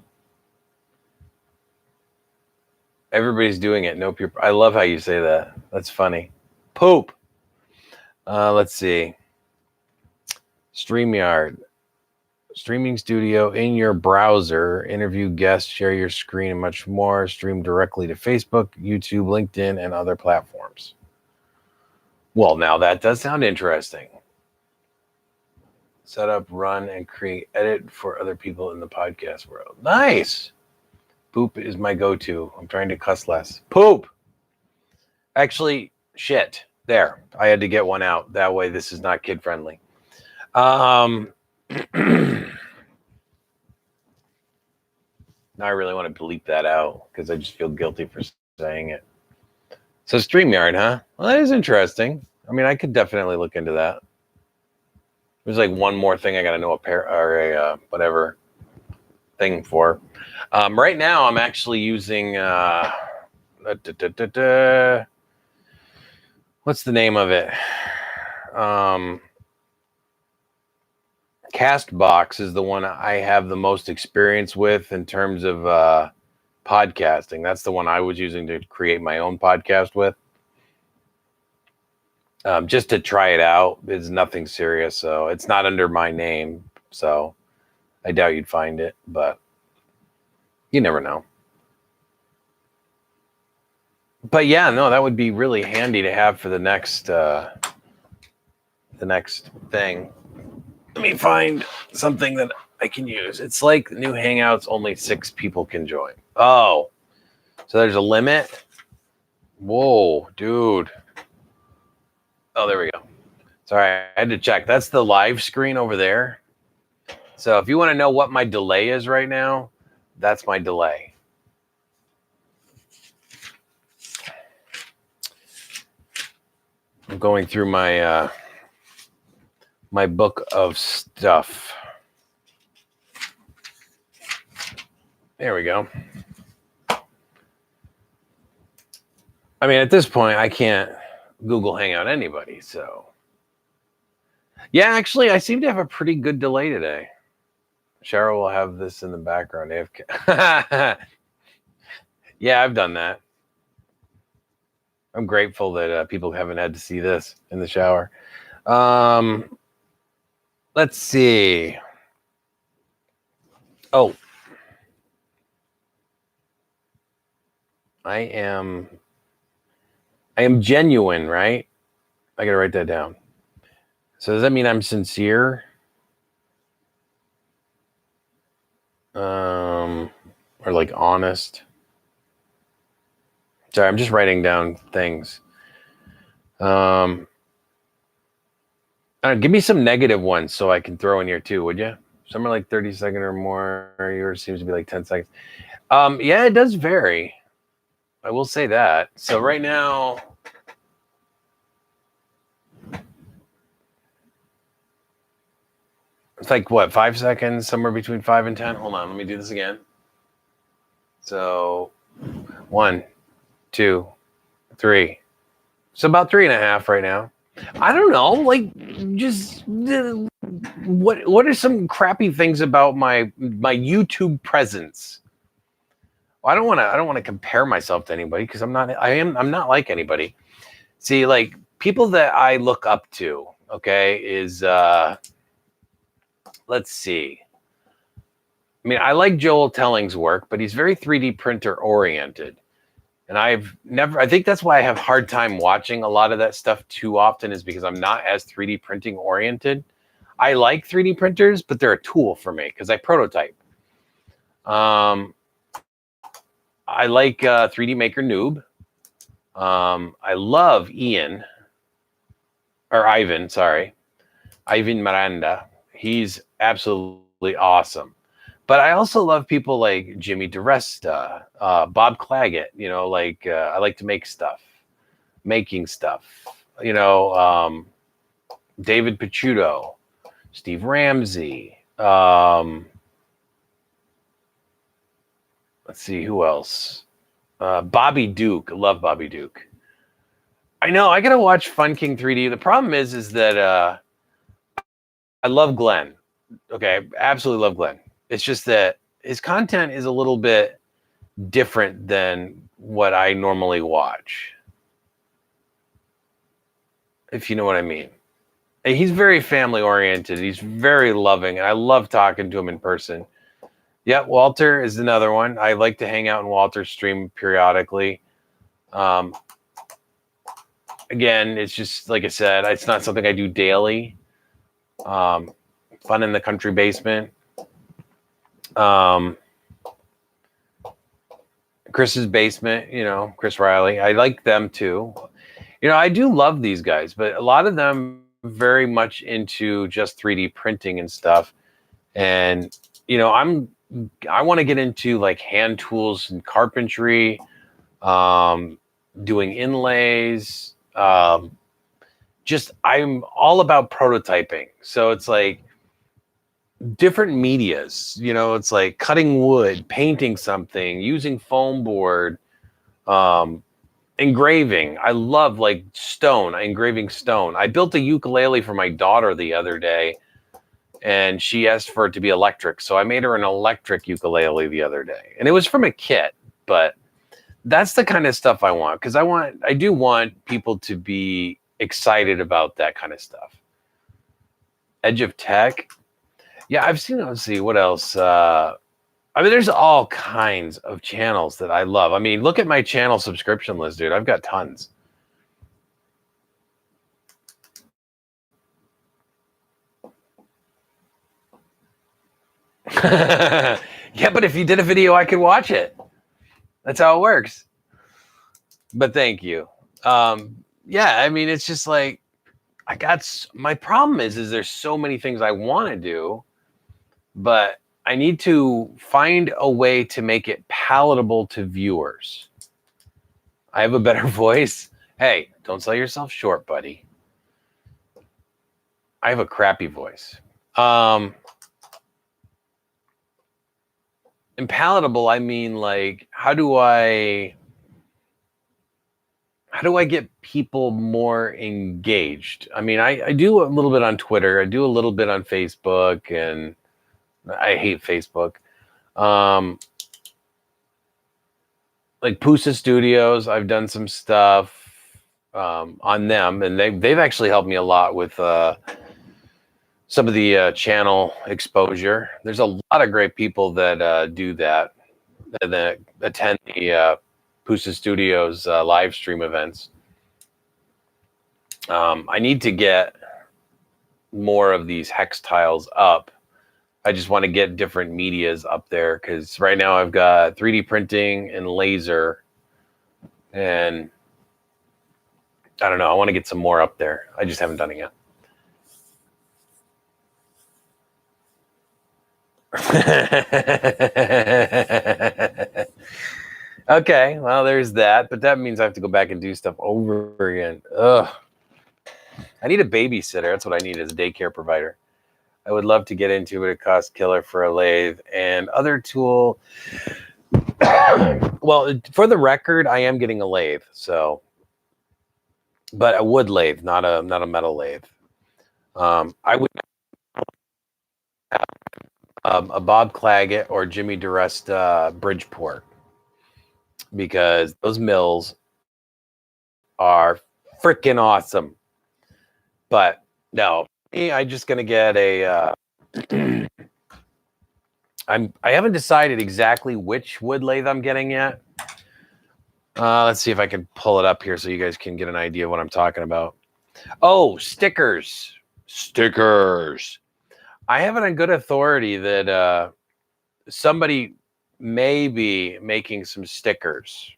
Everybody's doing it. No pure. I love how you say that. That's funny. Poop. Let's see. StreamYard. Streaming studio in your browser. Interview guests, share your screen, and much more. Stream directly to Facebook, YouTube, LinkedIn, and other platforms. Well, now that does sound interesting. Set up, run, and create, edit for other people in the podcast world. Nice. Poop is my go-to. I'm trying to cuss less. Poop. Actually, shit. There. I had to get one out. That way this is not kid-friendly. Now I really want to bleep that out because I just feel guilty for saying it. So StreamYard, huh? Well, that is interesting. I mean, I could definitely look into that. There's like one more thing I got to know whatever thing for. Right now, I'm actually using what's the name of it? Castbox is the one I have the most experience with in terms of podcasting. That's the one I was using to create my own podcast with. Just to try it out. It's nothing serious, so it's not under my name, so I doubt you'd find it, but you never know. But yeah, no, that would be really handy to have for the next thing. Let me find something that I can use. It's like new Hangouts, only 6 people can join. Oh, so there's a limit? Whoa, dude. Oh, there we go. Sorry, I had to check. That's the live screen over there. So if you want to know what my delay is right now, that's my delay. I'm going through my my book of stuff. There we go. I mean, at this point, I can't Google Hangout anybody, so. Yeah, actually, I seem to have a pretty good delay today. Cheryl will have this in the background. Yeah, I've done that. I'm grateful that people haven't had to see this in the shower. Let's see. Oh. I am genuine, right? I got to write that down. So does that mean I'm sincere? Or like honest? Sorry, I'm just writing down things. Give me some negative ones so I can throw in here too, would you? Some are like 30 seconds or more. Yours seems to be like 10 seconds. Yeah, it does vary. I will say that. So right now, it's like what, 5 seconds, somewhere between 5 and 10. Hold on, let me do this again. So 1, 2, 3. So about 3.5 right now. I don't know, like just what are some crappy things about my YouTube presence? I don't want to compare myself to anybody because I'm not like anybody. See, like people that I look up to, okay, is let's see. I mean, I like Joel Telling's work, but he's very 3D printer oriented. And I think that's why I have a hard time watching a lot of that stuff too often, is because I'm not as 3D printing oriented. I like 3D printers, but they're a tool for me because I prototype. I like 3D Maker Noob. I love Ivan, sorry. Ivan Miranda. He's absolutely awesome. But I also love people like Jimmy DeResta, Bob Claggett. You know, like I like to make stuff, making stuff. You know, David Picciuto, Steve Ramsey. Let's see who else. Bobby Duke. I love Bobby Duke. I know. I gotta watch Fun King 3D. The problem is that I love Glenn. Okay, I absolutely love Glenn. It's just that his content is a little bit different than what I normally watch. If you know what I mean. And he's very family oriented. He's very loving, and I love talking to him in person. Yeah, Walter is another one. I like to hang out in Walter's stream periodically. Again, it's just like I said, it's not something I do daily. Fun in the Country Basement. Chris's Basement, you know, Chris Riley. I like them too. You know, I do love these guys, but a lot of them very much into just 3D printing and stuff. And, you know, I want to get into like hand tools and carpentry, doing inlays. Just I'm all about prototyping. So it's like different medias, you know, it's like cutting wood, painting something, using foam board, engraving. I love like engraving stone. I built a ukulele for my daughter the other day, and she asked for it to be electric. So I made her an electric ukulele the other day, and it was from a kit, but that's the kind of stuff I want. Cause I do want people to be excited about that kind of stuff. Edge of Tech. Yeah, I've seen, let's see, what else? I mean, there's all kinds of channels that I love. I mean, look at my channel subscription list, dude. I've got tons. Yeah, but if you did a video, I could watch it. That's how it works. But thank you. Yeah, I mean, it's just like my problem is there's so many things I want to do, but I need to find a way to make it palatable to viewers. I have a better voice. Hey, don't sell yourself short, buddy. I have a crappy voice. And palatable, I mean, like, how do I get people more engaged? I mean, I do a little bit on Twitter. I do a little bit on Facebook, and I hate Facebook. Like Pusa Studios, I've done some stuff on them, and they've actually helped me a lot with some of the channel exposure. There's a lot of great people that do that attend the Pusa Studios live stream events. I need to get more of these hex tiles up. I just want to get different medias up there, because right now I've got 3D printing and laser, and I don't know. I want to get some more up there. I just haven't done it yet. Okay, well, there's that, but that means I have to go back and do stuff over again. Ugh. I need a babysitter. That's what I need, as a daycare provider. I would love to get into it. It costs killer for a lathe and other tool. Well, for the record, I am getting a lathe, so, but a wood lathe, not a metal lathe. I would have a Bob Claggett or Jimmy DeResta Bridgeport, because those mills are freaking awesome. But no, I'm just gonna get a. I haven't decided exactly which wood lathe I'm getting yet. Let's see if I can pull it up here so you guys can get an idea of what I'm talking about. Oh, stickers. I have it on good authority that somebody may be making some stickers.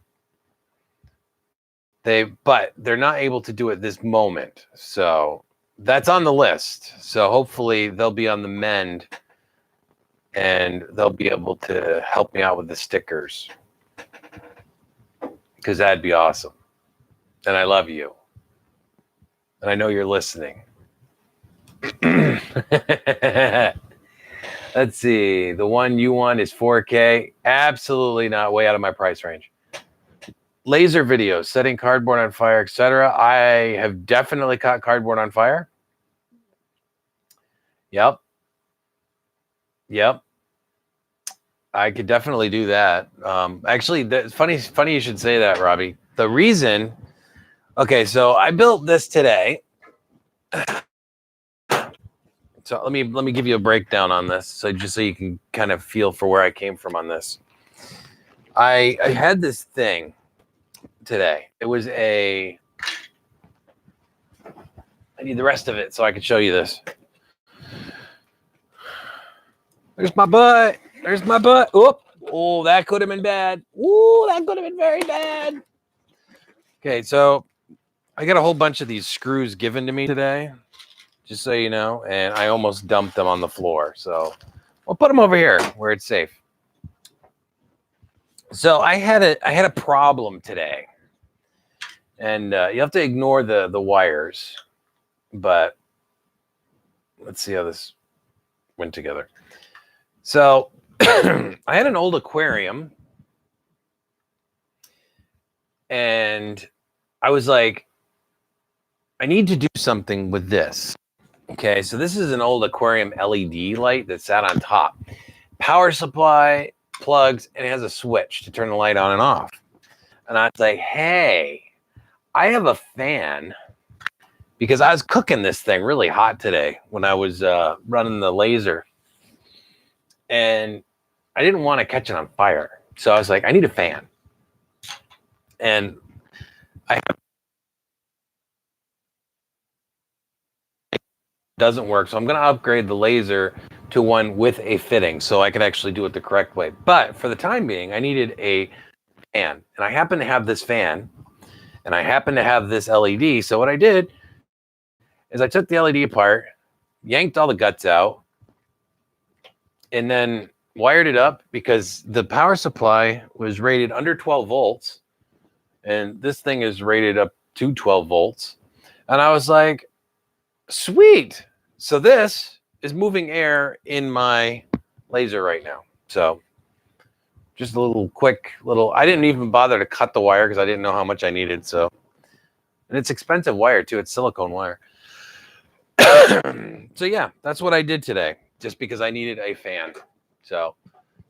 But they're not able to do it this moment. So that's on the list. So hopefully they'll be on the mend and they'll be able to help me out with the stickers. Because that'd be awesome. And I love you. And I know you're listening. Let's see. The one you want is 4K. Absolutely not, way out of my price range. Laser videos, setting cardboard on fire, etc. I have definitely caught cardboard on fire. Yep. I could definitely do that. Actually, that's funny you should say that, Robbie. The reason, okay, so I built this today. So let me give you a breakdown on this, so just so you can kind of feel for where I came from on this. I had this thing today. It was I need the rest of it so I can show you this. There's my butt. There's my butt. Oh, that could have been bad. Ooh, that could have been very bad. Okay, so I got a whole bunch of these screws given to me today, just so you know, and I almost dumped them on the floor. So I'll put them over here where it's safe. So I had a problem today, and you have to ignore the wires, but let's see how this went together. So I had an old aquarium, and I was like, I need to do something with this. Okay, so this is an old aquarium LED light that sat on top. Power supply, plugs, and it has a switch to turn the light on and off. And I was like, hey, I have a fan, because I was cooking this thing really hot today when I was running the laser. And I didn't want to catch it on fire. So I was like, I need a fan. And doesn't work. So I'm going to upgrade the laser to one with a fitting so I can actually do it the correct way. But for the time being, I needed a fan. And I happen to have this fan. And I happen to have this LED. So what I did is I took the LED apart, yanked all the guts out, and then wired it up, because the power supply was rated under 12 volts. And this thing is rated up to 12 volts. And I was like, sweet. So this is moving air in my laser right now. So just a little quick I didn't even bother to cut the wire because I didn't know how much I needed. So, and it's expensive wire too. It's silicone wire. So yeah, that's what I did today, just because I needed a fan. So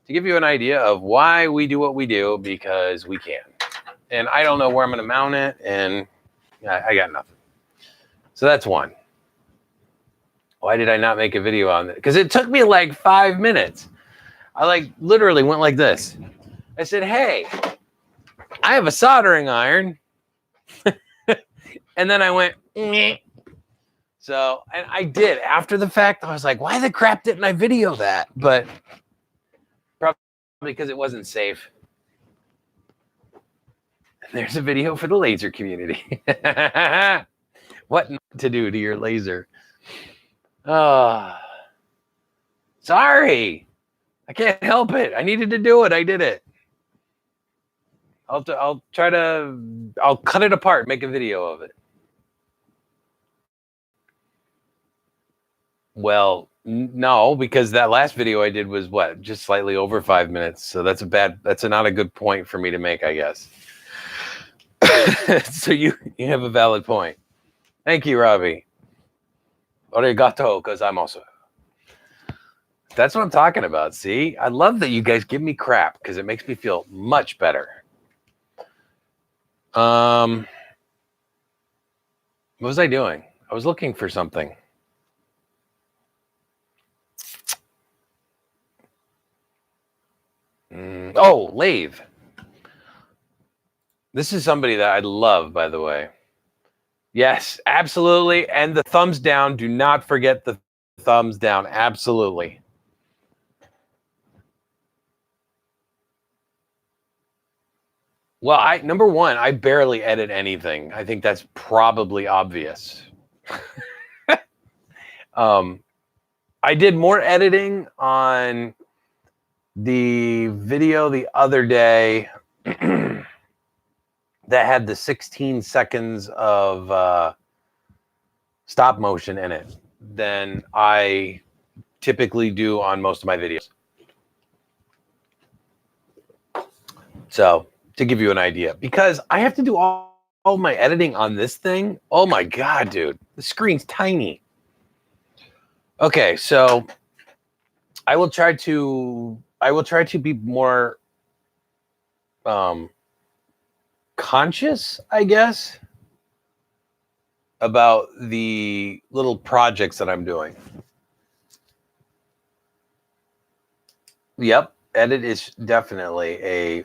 to give you an idea of why we do what we do, because we can. And I don't know where I'm going to mount it, and I got nothing. So that's one. Why did I not make a video on it? Because it took me like 5 minutes. I literally went like this. I said, hey, I have a soldering iron. And then I went, meh. So, and I did. After the fact, I was like, why the crap didn't I video that? But probably because it wasn't safe. And there's a video for the laser community. What not to do to your laser. Oh, sorry. I can't help it. I needed to do it. I did it. I'll cut it apart, make a video of it. Well, no, because that last video I did was just slightly over 5 minutes. So that's not a good point for me to make, I guess. So you have a valid point. Thank you, Robbie. Arigato, gozaimasu. That's what I'm talking about. See, I love that you guys give me crap because it makes me feel much better. What was I doing? I was looking for something. Oh, lathe. This is somebody that I love, by the way. Yes, absolutely. And the thumbs down. Do not forget the thumbs down. Absolutely. Well, number one, I barely edit anything. I think that's probably obvious. I did more editing on the video the other day that had the 16 seconds of stop motion in it than I typically do on most of my videos. So to give you an idea, because I have to do all my editing on this thing. Oh my God, dude, the screen's tiny. Okay, so I will try to be more conscious, I guess, about the little projects that I'm doing. Yep, edit is definitely a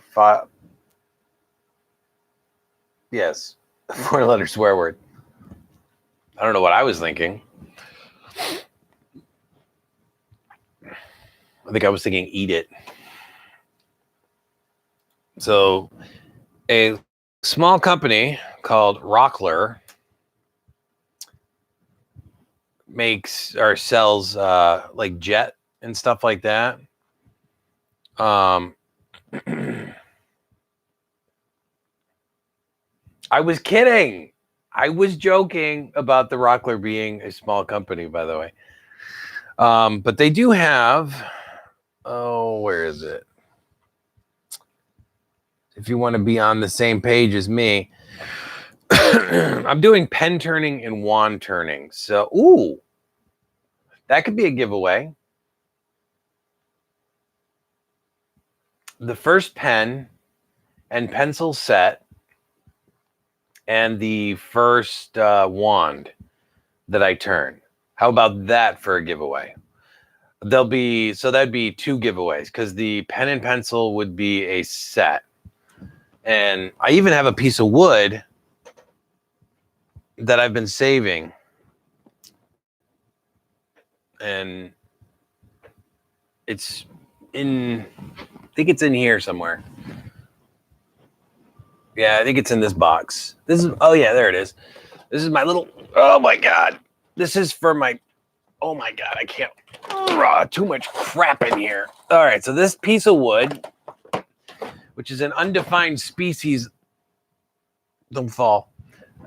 yes, 4-letter swear word. I don't know what I was thinking. I think I was thinking eat it. So a small company called Rockler makes or sells like jet and stuff like that. I was kidding. I was joking about the Rockler being a small company, by the way. But they do have, where is it? If you want to be on the same page as me, I'm doing pen turning and wand turning. So, ooh, that could be a giveaway. The first pen and pencil set and the first wand that I turn. How about that for a giveaway? That'd be 2 giveaways because the pen and pencil would be a set. And I even have a piece of wood that I've been saving. And I think it's in here somewhere. Yeah, I think it's in this box. Oh yeah, there it is. This is my little, oh my God. This is for my, oh my God, I can't, too much crap in here. All right, so this piece of wood, which is an undefined species, don't fall,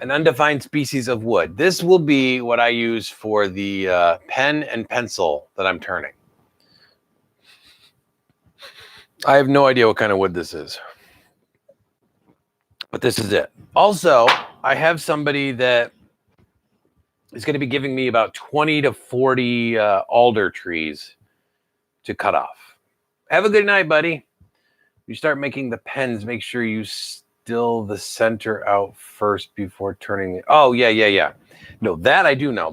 an undefined species of wood. This will be what I use for the pen and pencil that I'm turning. I have no idea what kind of wood this is, but this is it. Also, I have somebody that is going to be giving me about 20 to 40 alder trees to cut off. Have a good night, buddy. You start making the pens, make sure you still the center out first before turning it. Oh, yeah. No, that I do know.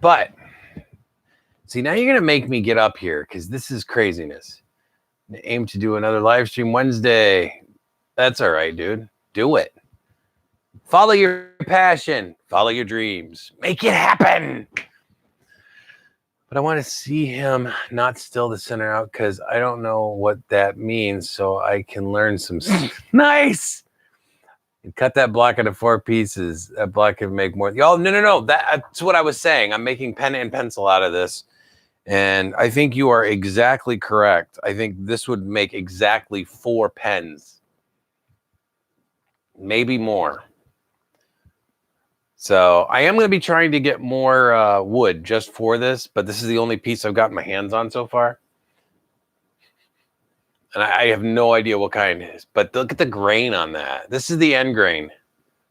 But see, now you're going to make me get up here because this is craziness. I aim to do another live stream Wednesday. That's all right, dude. Do it. Follow your passion. Follow your dreams. Make it happen. But I want to see him not still the center out because I don't know what that means. So I can learn some. Nice. You cut that block into 4 pieces. That block can make more. Oh, no. That's what I was saying. I'm making pen and pencil out of this. And I think you are exactly correct. I think this would make exactly 4 pens. Maybe more. So I am going to be trying to get more wood just for this, but this is the only piece I've gotten my hands on so far. And I have no idea what kind it is, but look at the grain on that. This is the end grain.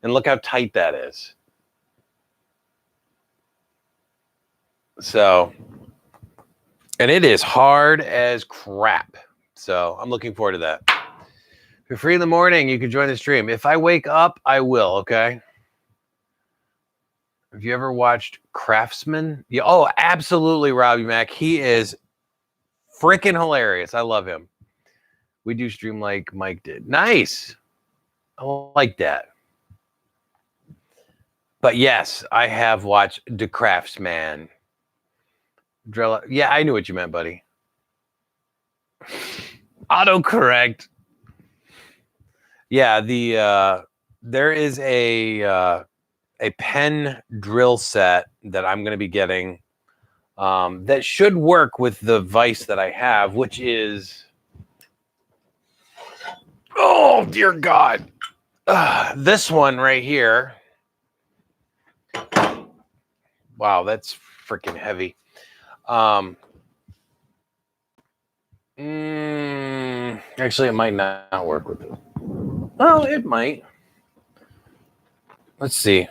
And look how tight that is. So, and it is hard as crap. So I'm looking forward to that. If you're free in the morning, you can join the stream. If I wake up, I will, okay? Have you ever watched Craftsman? Yeah, oh, absolutely, Robbie Mack. He is freaking hilarious. I love him. We do stream like Mike did. Nice. I like that. But yes, I have watched The Craftsman. drill. Yeah, I knew what you meant, buddy. Autocorrect. Yeah, there is a pen drill set that I'm going to be getting that should work with the vise that I have, which is, oh dear God, this one right here. Wow, that's freaking heavy. Actually, it might not work with it. Well, it might. Let's see.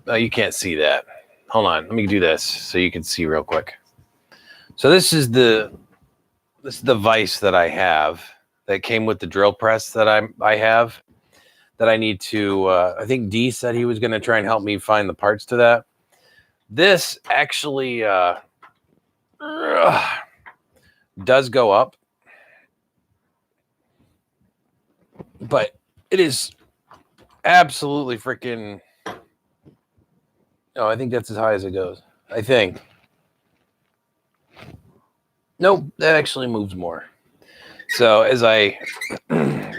Oh, you can't see that. Hold on. Let me do this so you can see real quick. So this is the vise that I have that came with the drill press that I have that I need to. I think D said he was going to try and help me find the parts to that. This actually does go up, but it is absolutely freaking. Oh, I think that's as high as it goes. I think. Nope, that actually moves more. So as I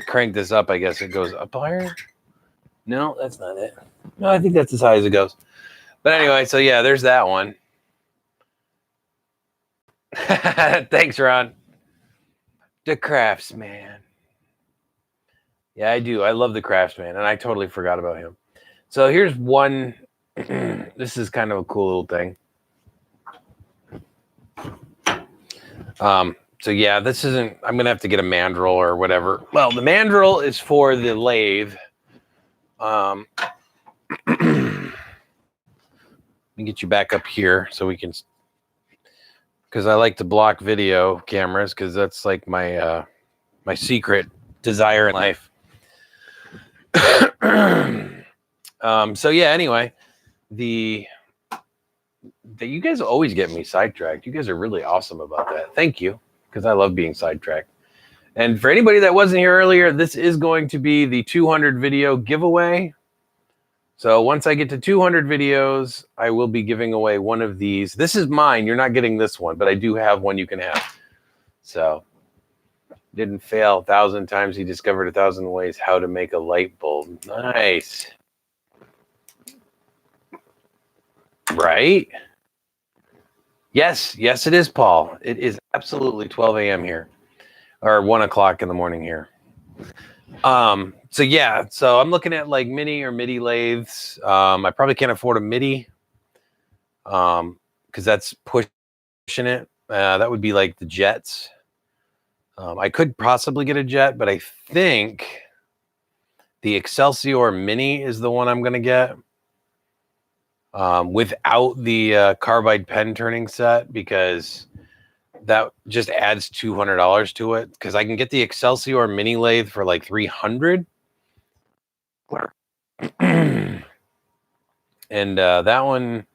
crank this up, I guess it goes up higher. No, that's not it. No, I think that's as high as it goes. But anyway, so yeah, there's that one. Thanks, Ron. The Craftsman. Yeah, I do. I love the Craftsman, and I totally forgot about him. So here's one. This is kind of a cool little thing. So yeah, this isn't. I'm gonna have to get a mandrel or whatever. Well, the mandrel is for the lathe. Let me get you back up here so we can, because I like to block video cameras because that's like my my secret desire in life. So yeah. Anyway, you guys always get me sidetracked. You guys are really awesome about that. Thank you, because I love being sidetracked. And for anybody that wasn't here earlier, this is going to be the 200 video giveaway. So once I get to 200 videos, I will be giving away one of these. This is mine. You're not getting this one, but I do have one you can have. So didn't fail 1,000 times. He discovered 1,000 ways how to make a light bulb. Nice. Right? Yes, it is, Paul. It is absolutely 12 a.m. here, or 1 o'clock in the morning here. So yeah, so I'm looking at like mini or MIDI lathes. I probably can't afford a MIDI, because that's pushing it. That would be like the Jets. I could possibly get a Jet, but I think the Excelsior Mini is the one I'm going to get. Without the carbide pen turning set, because that just adds $200 to it, because I can get the Excelsior mini lathe for like $300. And that one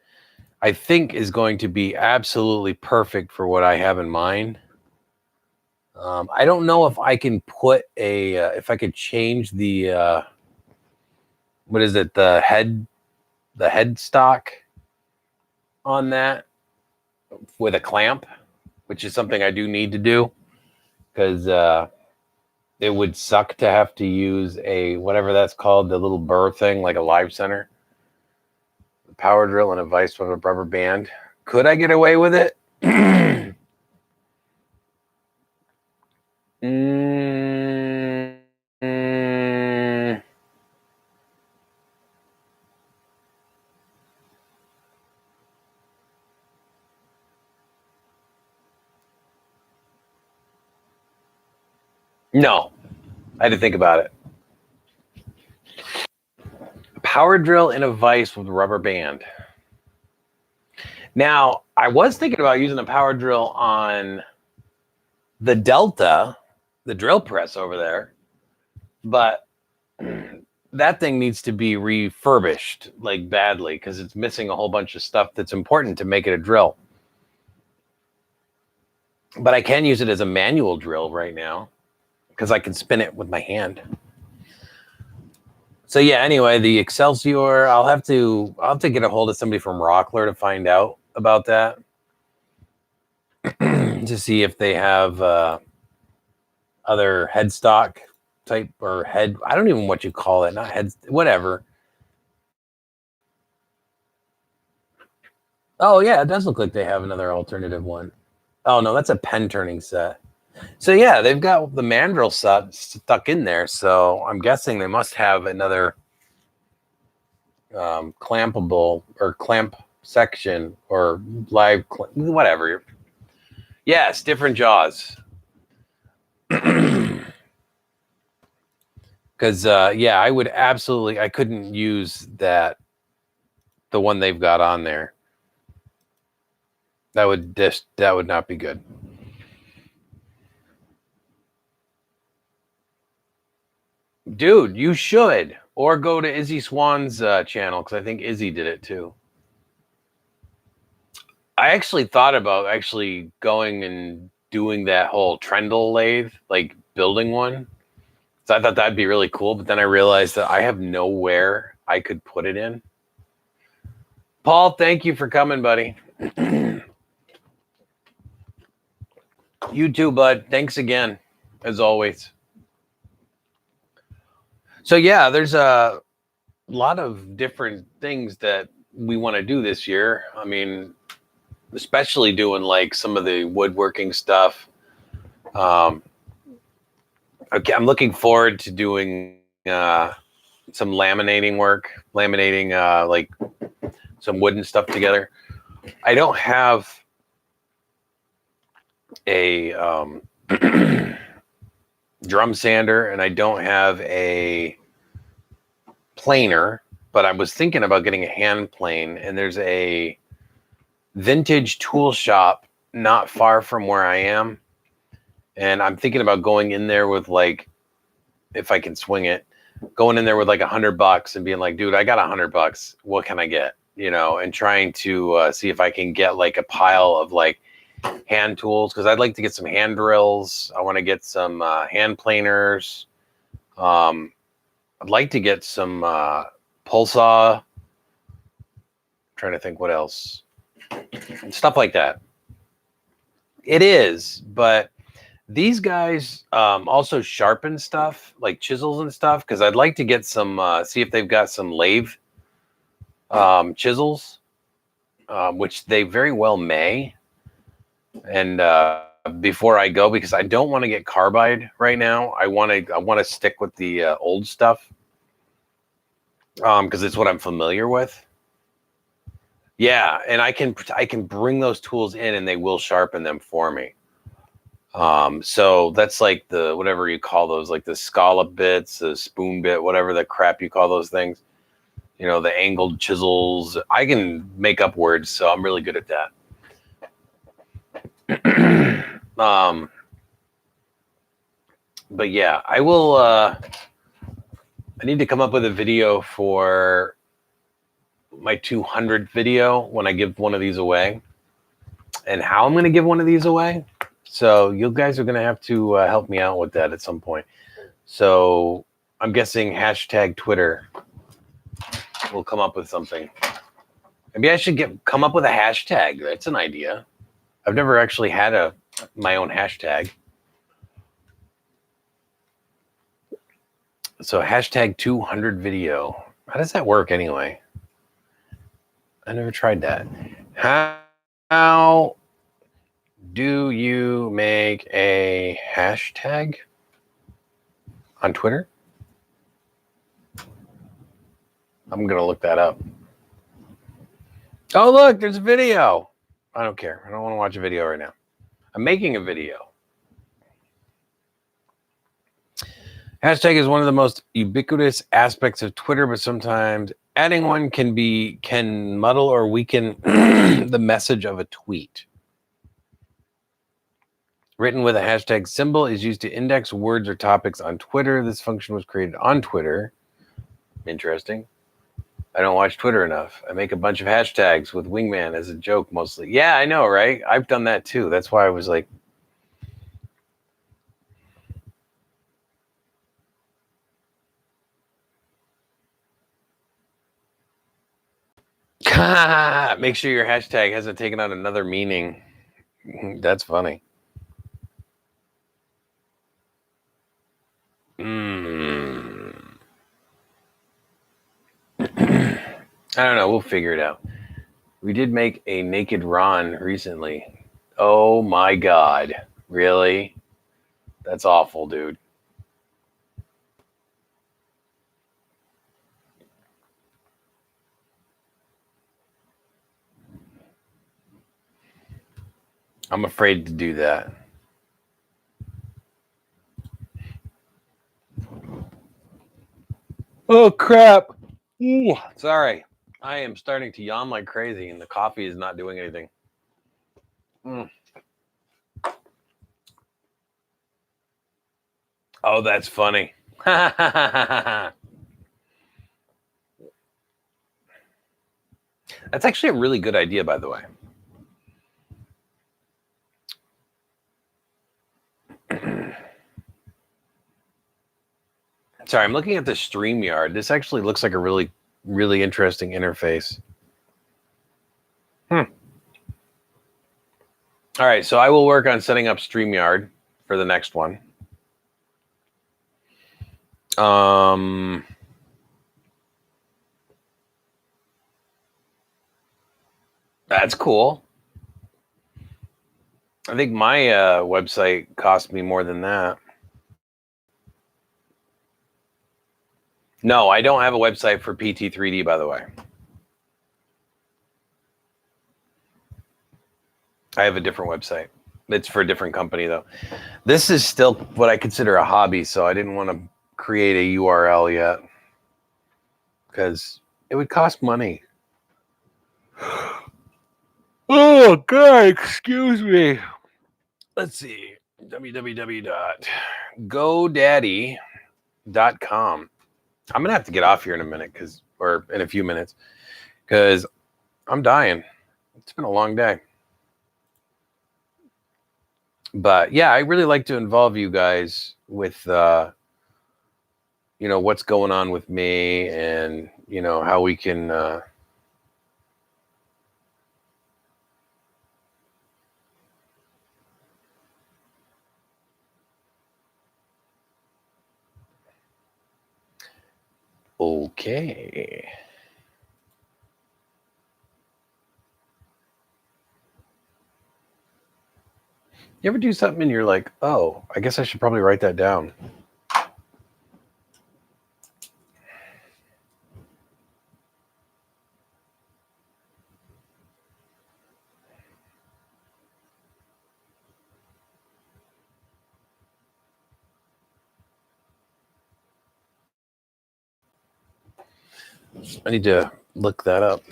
I think is going to be absolutely perfect for what I have in mind. I don't know if I can put if I could change the what is it, the headstock on that with a clamp, which is something I do need to do, because it would suck to have to use a whatever that's called, the little burr thing, like a live center, power drill, and a vise with a rubber band. Could I get away with it? No, I had to think about it. Power drill in a vise with a rubber band. Now, I was thinking about using a power drill on the Delta, the drill press over there, but that thing needs to be refurbished like badly, because it's missing a whole bunch of stuff that's important to make it a drill. But I can use it as a manual drill right now, because I can spin it with my hand. So yeah, anyway, the Excelsior, I'll have to get a hold of somebody from Rockler to find out about that to see if they have other headstock type or head. I don't even know what you call it. Not heads, whatever. Oh yeah, it does look like they have another alternative one. Oh no, that's a pen turning set. So yeah, they've got the mandrel set stuck in there. So I'm guessing they must have another clampable or clamp section or live whatever. Yes, different jaws. Because yeah, I would absolutely. I couldn't use that. The one they've got on there. That would not be good. Dude, you should. Or go to Izzy Swan's channel, because I think Izzy did it too. I actually thought about actually going and doing that whole Trendle lathe, like building one. So I thought that'd be really cool, but then I realized that I have nowhere I could put it in. Paul, thank you for coming, buddy. You too, bud. Thanks again, as always. So yeah, there's a lot of different things that we want to do this year. I mean, especially doing like some of the woodworking stuff. Okay, I'm looking forward to doing some laminating work, laminating like some wooden stuff together. I don't have a drum sander and I don't have a planer, but I was thinking about getting a hand plane, and there's a vintage tool shop not far from where I am. And I'm thinking about going in there with like, if I can swing it, going in there with like $100 and being like, dude, I got $100. What can I get? You know, and trying to see if I can get like a pile of like hand tools, because I'd like to get some hand drills. I want to get some hand planers. I'd like to get some pull saw. I'm trying to think what else. Stuff like that. It is, but these guys also sharpen stuff like chisels and stuff, because I'd like to get some, see if they've got some lathe chisels, which they very well may. And before I go, because I don't want to get carbide right now, I want to stick with the old stuff, because it's what I'm familiar with. Yeah, and I can bring those tools in, and they will sharpen them for me. So that's like the, whatever you call those, like the scallop bits, the spoon bit, whatever the crap you call those things, you know, the angled chisels. I can make up words, so I'm really good at that. But yeah, I will, I need to come up with a video for my 200th video when I give one of these away, and how I'm going to give one of these away. So you guys are going to have to help me out with that at some point. So I'm guessing hashtag Twitter will come up with something. Maybe I should come up with a hashtag. That's an idea. I've never actually had my own hashtag. So hashtag 200 video. How does that work anyway? I never tried that. How do you make a hashtag on Twitter? I'm going to look that up. Oh, look, there's a video. I don't care. I don't want to watch a video right now. I'm making a video. Hashtag is one of the most ubiquitous aspects of Twitter, but sometimes adding one can muddle or weaken the message of a tweet. Written with a hashtag symbol is used to index words or topics on Twitter. This function was created on Twitter. Interesting. I don't watch Twitter enough. I make a bunch of hashtags with Wingman as a joke mostly. Yeah, I know, right? I've done that too. That's why I was like, Make sure your hashtag hasn't taken on another meaning. That's funny. I don't know. We'll figure it out. We did make a naked Ron recently. Oh my God. Really? That's awful, dude. I'm afraid to do that. Oh, crap. Ooh, sorry. I am starting to yawn like crazy, and the coffee is not doing anything. Oh, that's funny. That's actually a really good idea, by the way. Sorry, I'm looking at the StreamYard. This actually looks like a really, really interesting interface. All right, so I will work on setting up StreamYard for the next one. That's cool. I think my website cost me more than that. No, I don't have a website for PT3D, by the way. I have a different website. It's for a different company, though. This is still what I consider a hobby, so I didn't want to create a URL yet because it would cost money. Oh, God, excuse me. Let's see. www.godaddy.com. I'm going to have to get off here in a minute or in a few minutes because I'm dying. It's been a long day. But yeah, I really like to involve you guys with, what's going on with me and, how we can, okay. You ever do something and you're like, oh, I guess I should probably write that down. I need to look that up.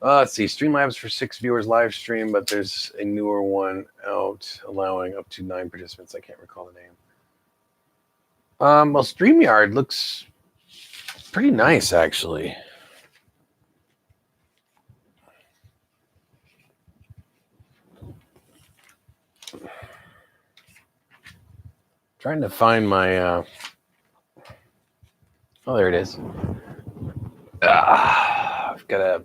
Let's see. Streamlabs for 6 viewers live stream, but there's a newer one out allowing up to 9 participants. I can't recall the name. Well, StreamYard looks pretty nice, actually. Trying to find my. Oh, there it is. I've got to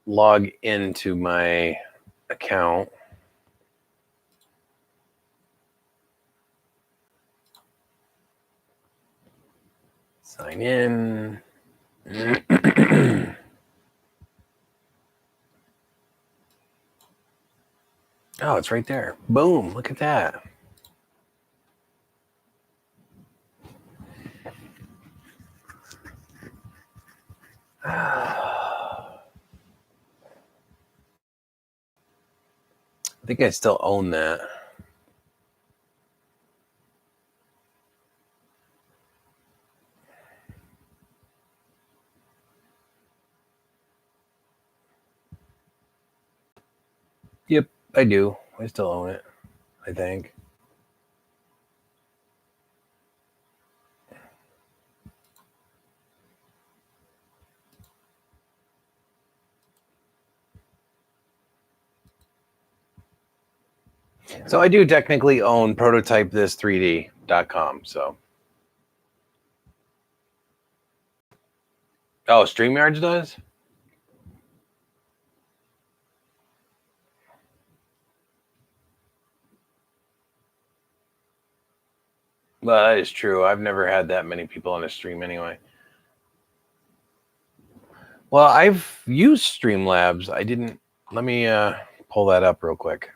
log into my account. Sign in. Oh, it's right there. Boom. Look at that. I think I still own that. Yep, I do. I still own it, I think. So I do technically own prototypethis3d.com. So Oh, StreamYards does? Well, that is true. I've never had that many people on a stream anyway. Well, I've used Streamlabs. I didn't. Let me pull that up real quick.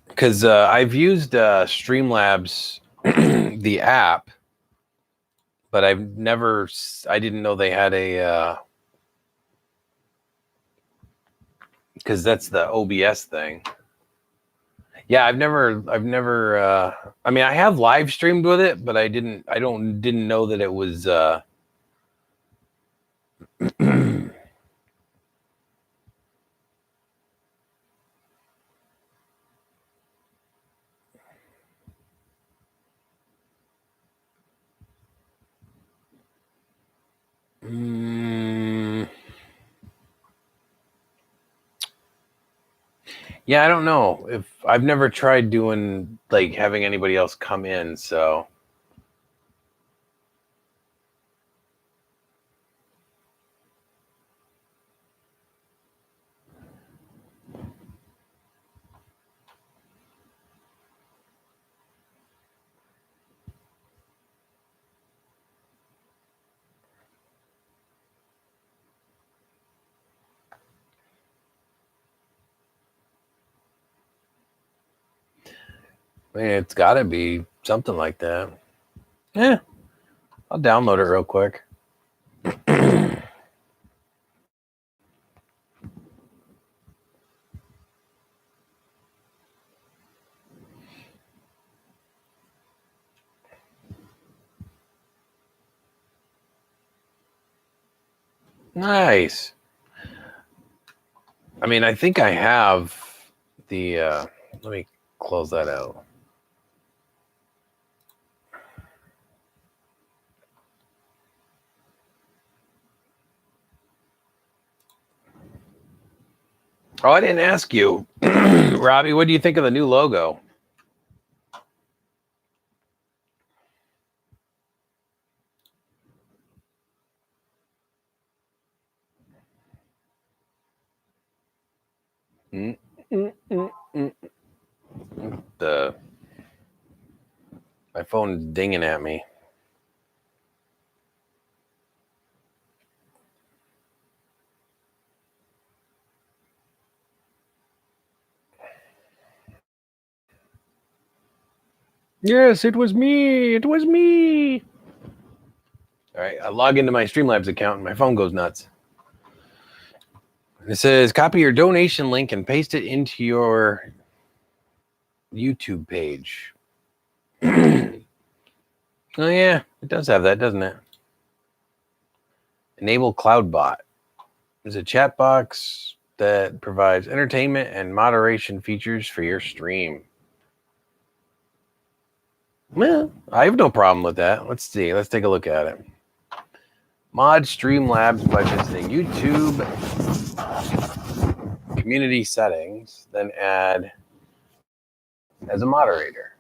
Because I've used Streamlabs, the app, but I didn't know they had a, because that's the OBS thing. Yeah, I've never, I mean, I have live streamed with it, but I didn't know that it was, yeah, I don't know if I've never tried doing like having anybody else come in. So I mean, it's got to be something like that. Yeah, I'll download it real quick. Nice. I mean, I think I have the. Let me close that out. Oh, I didn't ask you, Robbie. What do you think of the new logo? My phone's dinging at me. Yes, it was me. It was me. All right, I log into my Streamlabs account and my phone goes nuts. It says copy your donation link and paste it into your YouTube page. Oh yeah, it does have that, doesn't it? Enable CloudBot. There's a chat box that provides entertainment and moderation features for your stream. Well, I have no problem with that. Let's see. Let's take a look at it. Mod Streamlabs by visiting YouTube community settings, then add as a moderator.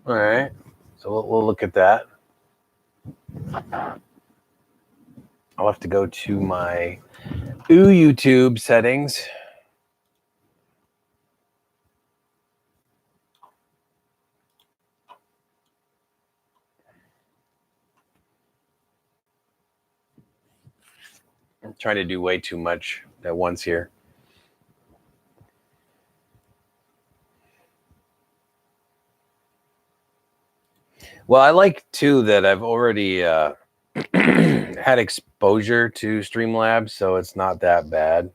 All right. So we'll look at that. I'll have to go to my YouTube settings. I'm trying to do way too much at once here. Well, I like too that I've already had exposure to Streamlabs, so it's not that bad.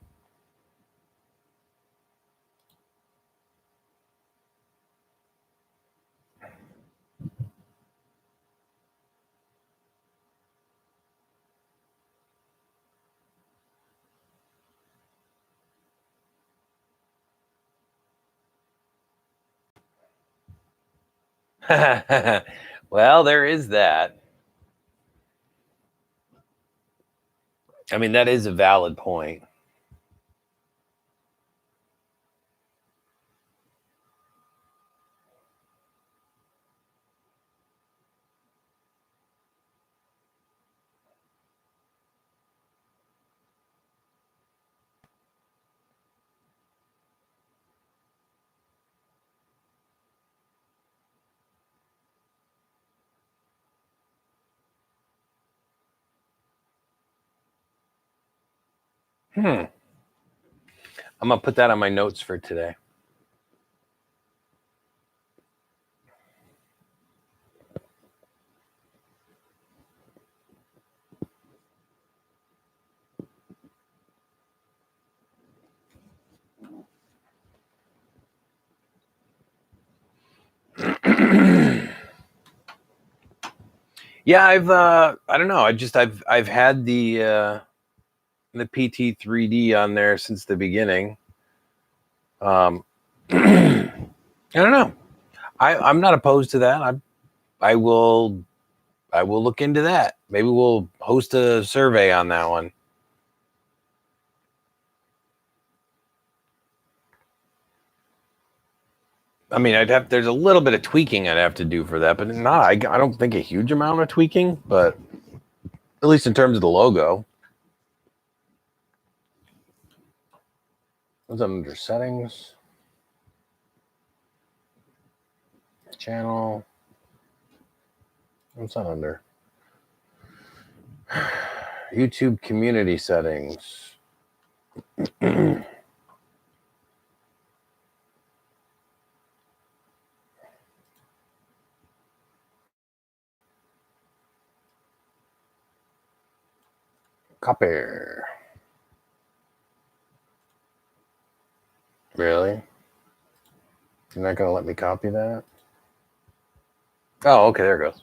Well, there is that. I mean, that is a valid point. I'm gonna put that on my notes for today. Yeah, I don't know. I've had the PT 3D on there since the beginning. I don't know. I'm not opposed to that. I will look into that. Maybe we'll host a survey on that one. I mean, there's a little bit of tweaking I'd have to do for that, but I don't think a huge amount of tweaking, but at least in terms of the logo. What's under settings? Channel. What's that under? YouTube community settings. Copy. Really? You're not going to let me copy that? Oh, okay, there it goes.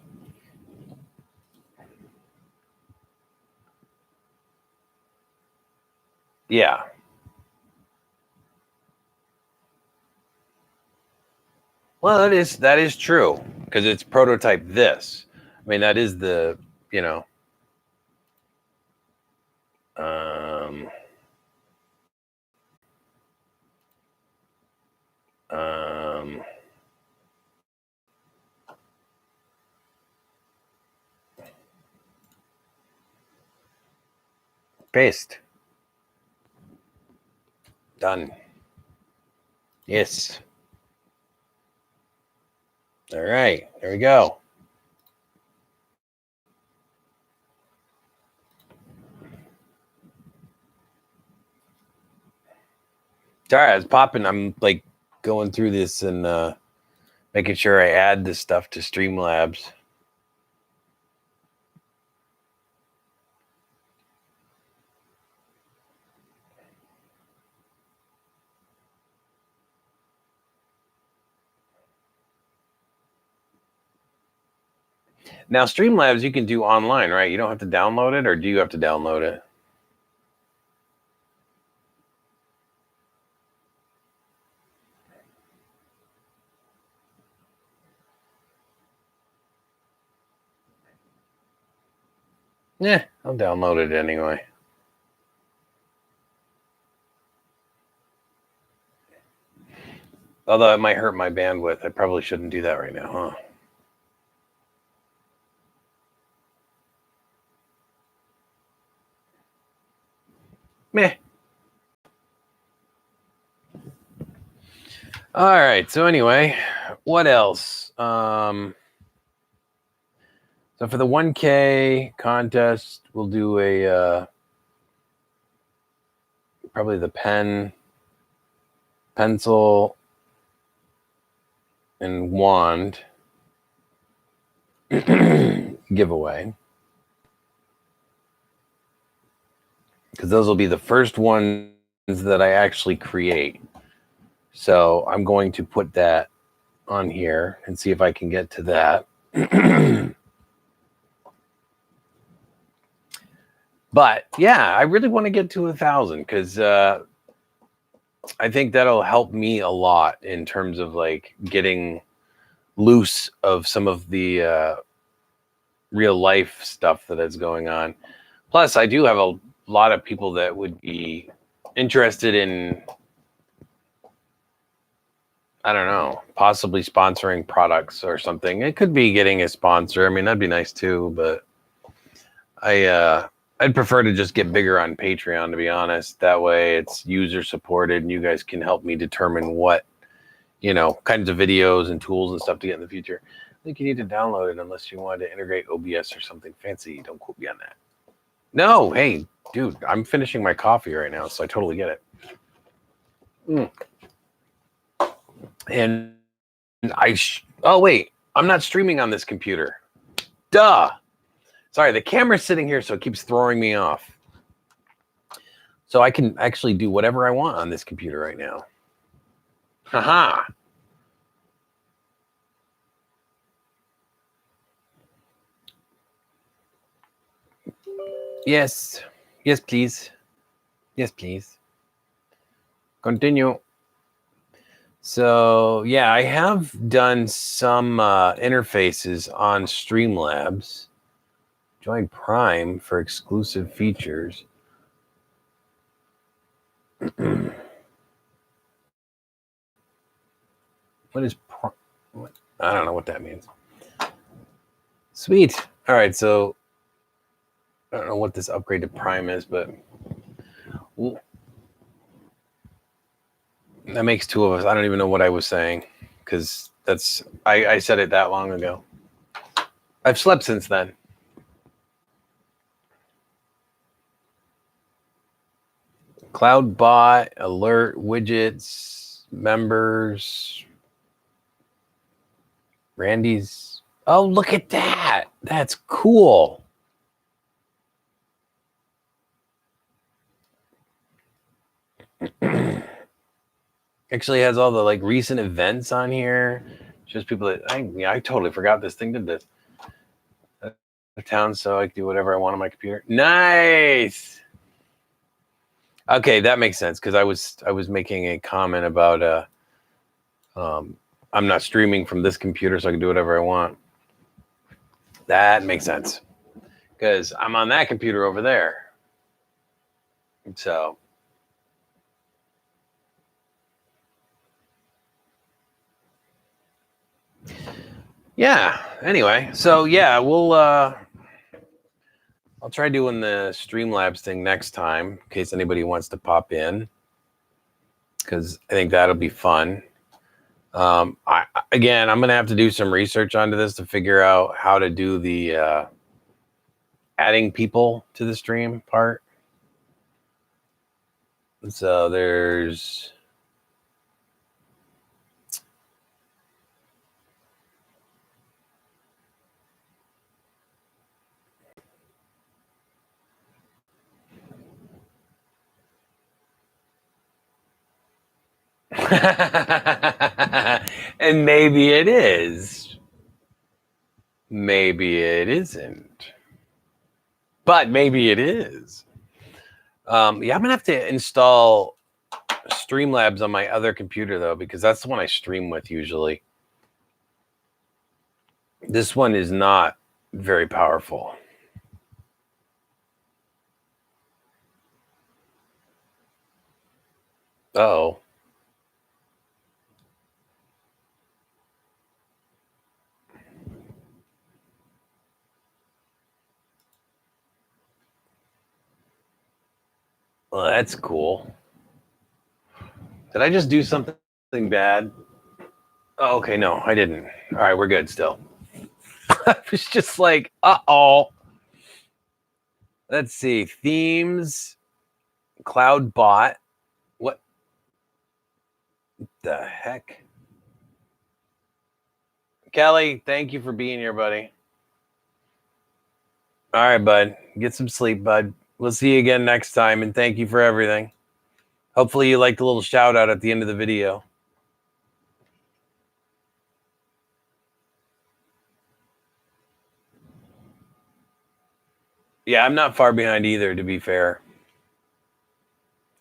Yeah. Well, that is true because it's prototype this. I mean, that is the, you know, paste. Done. Yes. All right, there we go. Sorry, I was popping. I'm like going through this and making sure I add this stuff to Streamlabs. Now, Streamlabs you can do online, right? You don't have to download it, or do you have to download it? Yeah, I'll download it anyway. Although it might hurt my bandwidth. I probably shouldn't do that right now, huh? Meh. All right. So anyway, what else? So for the 1K contest, we'll do a probably the pencil, and wand giveaway, because those will be the first ones that I actually create. So I'm going to put that on here and see if I can get to that. But yeah, I really want to get to 1,000 because I think that'll help me a lot in terms of like getting loose of some of the real life stuff that is going on. Plus, I do have a lot of people that would be interested in, I don't know, possibly sponsoring products or something. It could be getting a sponsor. I mean, that'd be nice too, but I'd prefer to just get bigger on Patreon, to be honest. That way it's user supported and you guys can help me determine what, kinds of videos and tools and stuff to get in the future. I think you need to download it unless you want to integrate OBS or something fancy. Don't quote me on that. No, hey, Dude, I'm finishing my coffee right now, so I totally get it. And oh wait, I'm not streaming on this computer. Duh. Sorry, the camera's sitting here, so it keeps throwing me off. So I can actually do whatever I want on this computer right now. Haha. Yes. Yes, please. Yes, please. Continue. So, yeah, I have done some interfaces on Streamlabs. Join Prime for exclusive features. What is Prime? I don't know what that means. Sweet. All right, so I don't know what this upgrade to Prime is, but that makes two of us. I don't even know what I was saying because I said it that long ago. I've slept since then. CloudBot, alert, widgets, members, Randy's. Oh, look at that. That's cool. Actually has all the like recent events on here. Just people that I totally forgot this thing did this. Town, so I can do whatever I want on my computer. Nice. Okay, that makes sense because I was making a comment about I'm not streaming from this computer, so I can do whatever I want. That makes sense because I'm on that computer over there. So yeah. Anyway, so yeah, I'll try doing the Streamlabs thing next time in case anybody wants to pop in because I think that'll be fun. I'm gonna have to do some research onto this to figure out how to do the adding people to the stream part. So there's and maybe it is. Maybe it isn't. But maybe it is. Yeah, I'm gonna have to install Streamlabs on my other computer though, because that's the one I stream with usually. This one is not very powerful. Oh. Well, that's cool. Did I just do something bad? Oh, okay, no, I didn't. All right, we're good still. It's just like, uh-oh. Let's see. Themes, CloudBot. What the heck? Kelly, thank you for being here, buddy. All right, bud. Get some sleep, bud. We'll see you again next time, and thank you for everything. Hopefully you liked the little shout out at the end of the video. Yeah, I'm not far behind either, to be fair.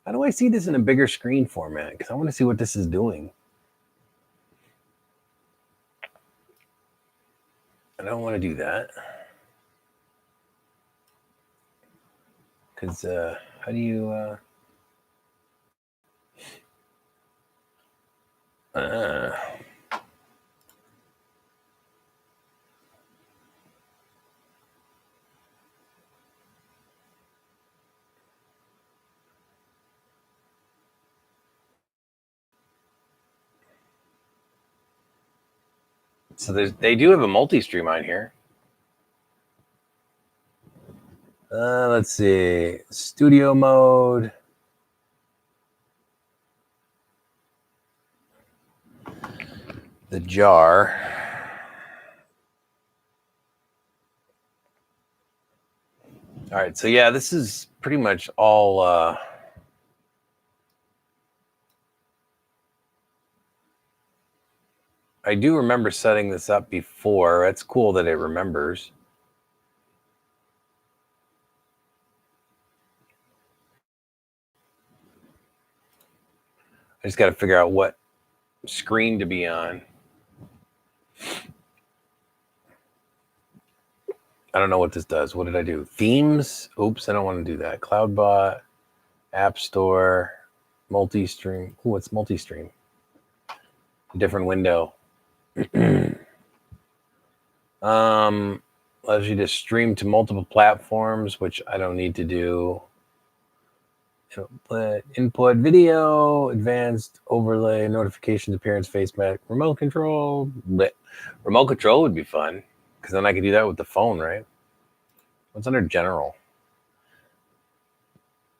How do I see this in a bigger screen format? Because I want to see what this is doing. I don't want to do that. Because how do you... So they do have a multi-stream on here. Let's see. Studio mode. The jar. All right, so yeah, this is pretty much all I do remember setting this up before. It's cool that it remembers. I just got to figure out what screen to be on. I don't know what this does. What did I do? Themes? Oops, I don't want to do that. CloudBot, App Store, multi-stream. Oh, it's multi-stream. A different window. Allows you to stream to multiple platforms, which I don't need to do. Input video, advanced overlay, notifications, appearance, face mask, remote control. But remote control would be fun because then I could do that with the phone, right? What's under general?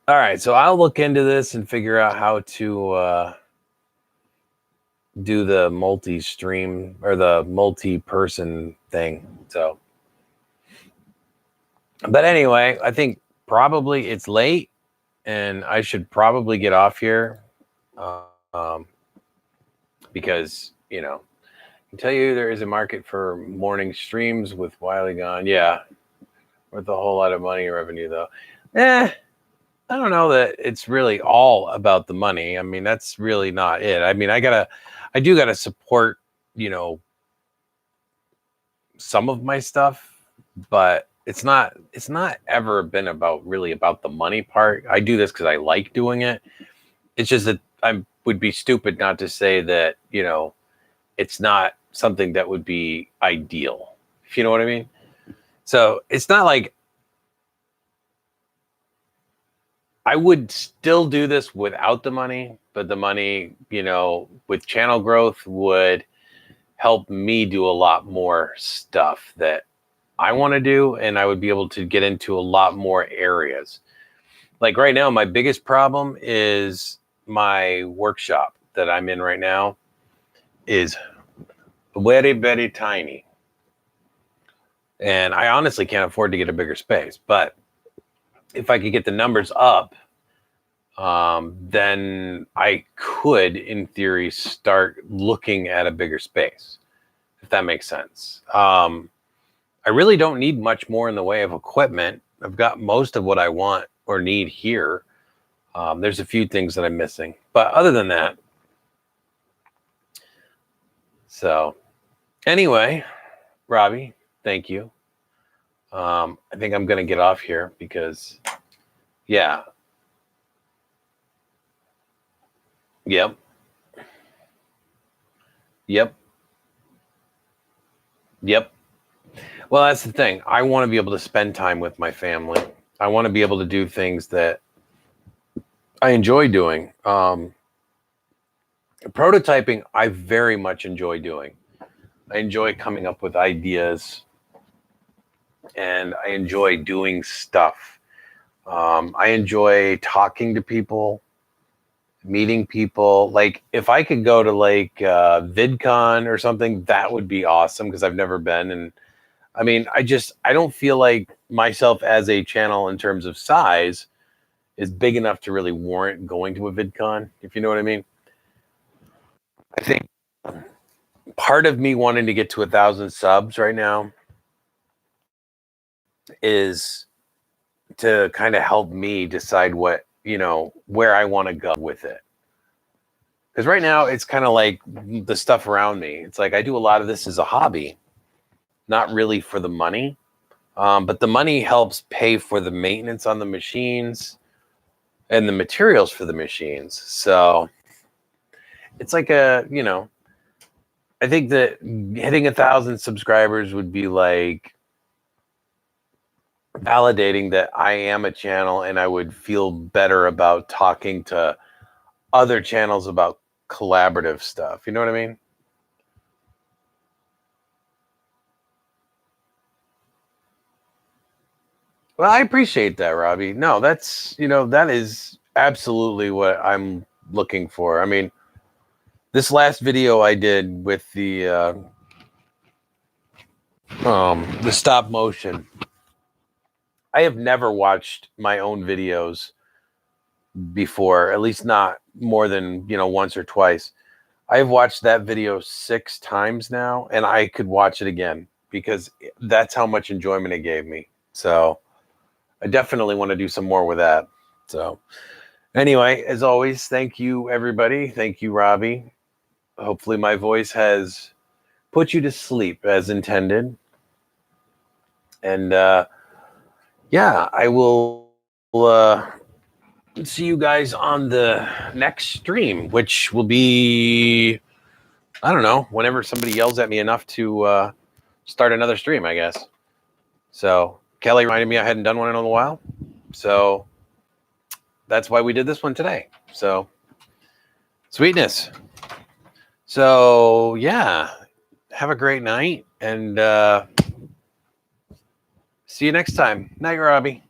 All right, so I'll look into this and figure out how to do the multi-stream or the multi-person thing. So, but anyway, I think probably it's late and I should probably get off here because, you know, I can tell you there is a market for morning streams with Wiley gone. Yeah, worth a whole lot of money revenue, though. I don't know that it's really all about the money. I mean, that's really not it. I mean, I do gotta support, you know, some of my stuff, but it's not ever been really about the money part. I do this because I like doing it. It's just that I would be stupid not to say that, you know, it's not something that would be ideal, if you know what I mean. So it's not like I would still do this without the money, but the money, you know, with channel growth would help me do a lot more stuff that I want to do, and I would be able to get into a lot more areas. Like right now, my biggest problem is my workshop that I'm in right now is very, very tiny. And I honestly can't afford to get a bigger space. But if I could get the numbers up, then I could, in theory, start looking at a bigger space, if that makes sense. I really don't need much more in the way of equipment. I've got most of what I want or need here. There's a few things that I'm missing, but other than that, so anyway, Robbie, thank you. I think I'm going to get off here because, yeah. Yep. Yep. Yep. Well, that's the thing. I want to be able to spend time with my family. I want to be able to do things that I enjoy doing. Prototyping, I very much enjoy doing. I enjoy coming up with ideas and I enjoy doing stuff. I enjoy talking to people, meeting people. Like if I could go to like VidCon or something, that would be awesome because I've never been. And I mean, I don't feel like myself as a channel in terms of size is big enough to really warrant going to a VidCon, if you know what I mean. I think part of me wanting to get to 1,000 subs right now is to kind of help me decide what, you know, where I want to go with it. Because right now it's kind of like the stuff around me. It's like I do a lot of this as a hobby, not really for the money. But the money helps pay for the maintenance on the machines and the materials for the machines. So it's like you know, I think that hitting 1,000 subscribers would be like validating that I am a channel and I would feel better about talking to other channels about collaborative stuff. You know what I mean? Well, I appreciate that, Robbie. No, that's, that is absolutely what I'm looking for. I mean, this last video I did with the stop motion, I have never watched my own videos before, at least not more than, once or twice. I've watched that video 6 times now, and I could watch it again because that's how much enjoyment it gave me. So I definitely want to do some more with that. So anyway, as always, thank you, everybody. Thank you, Robbie. Hopefully my voice has put you to sleep as intended. And yeah, I will see you guys on the next stream, which will be, I don't know, whenever somebody yells at me enough to start another stream, I guess. So Kelly reminded me I hadn't done one in a while. So that's why we did this one today. So sweetness. So yeah, have a great night and see you next time. Night, Robbie.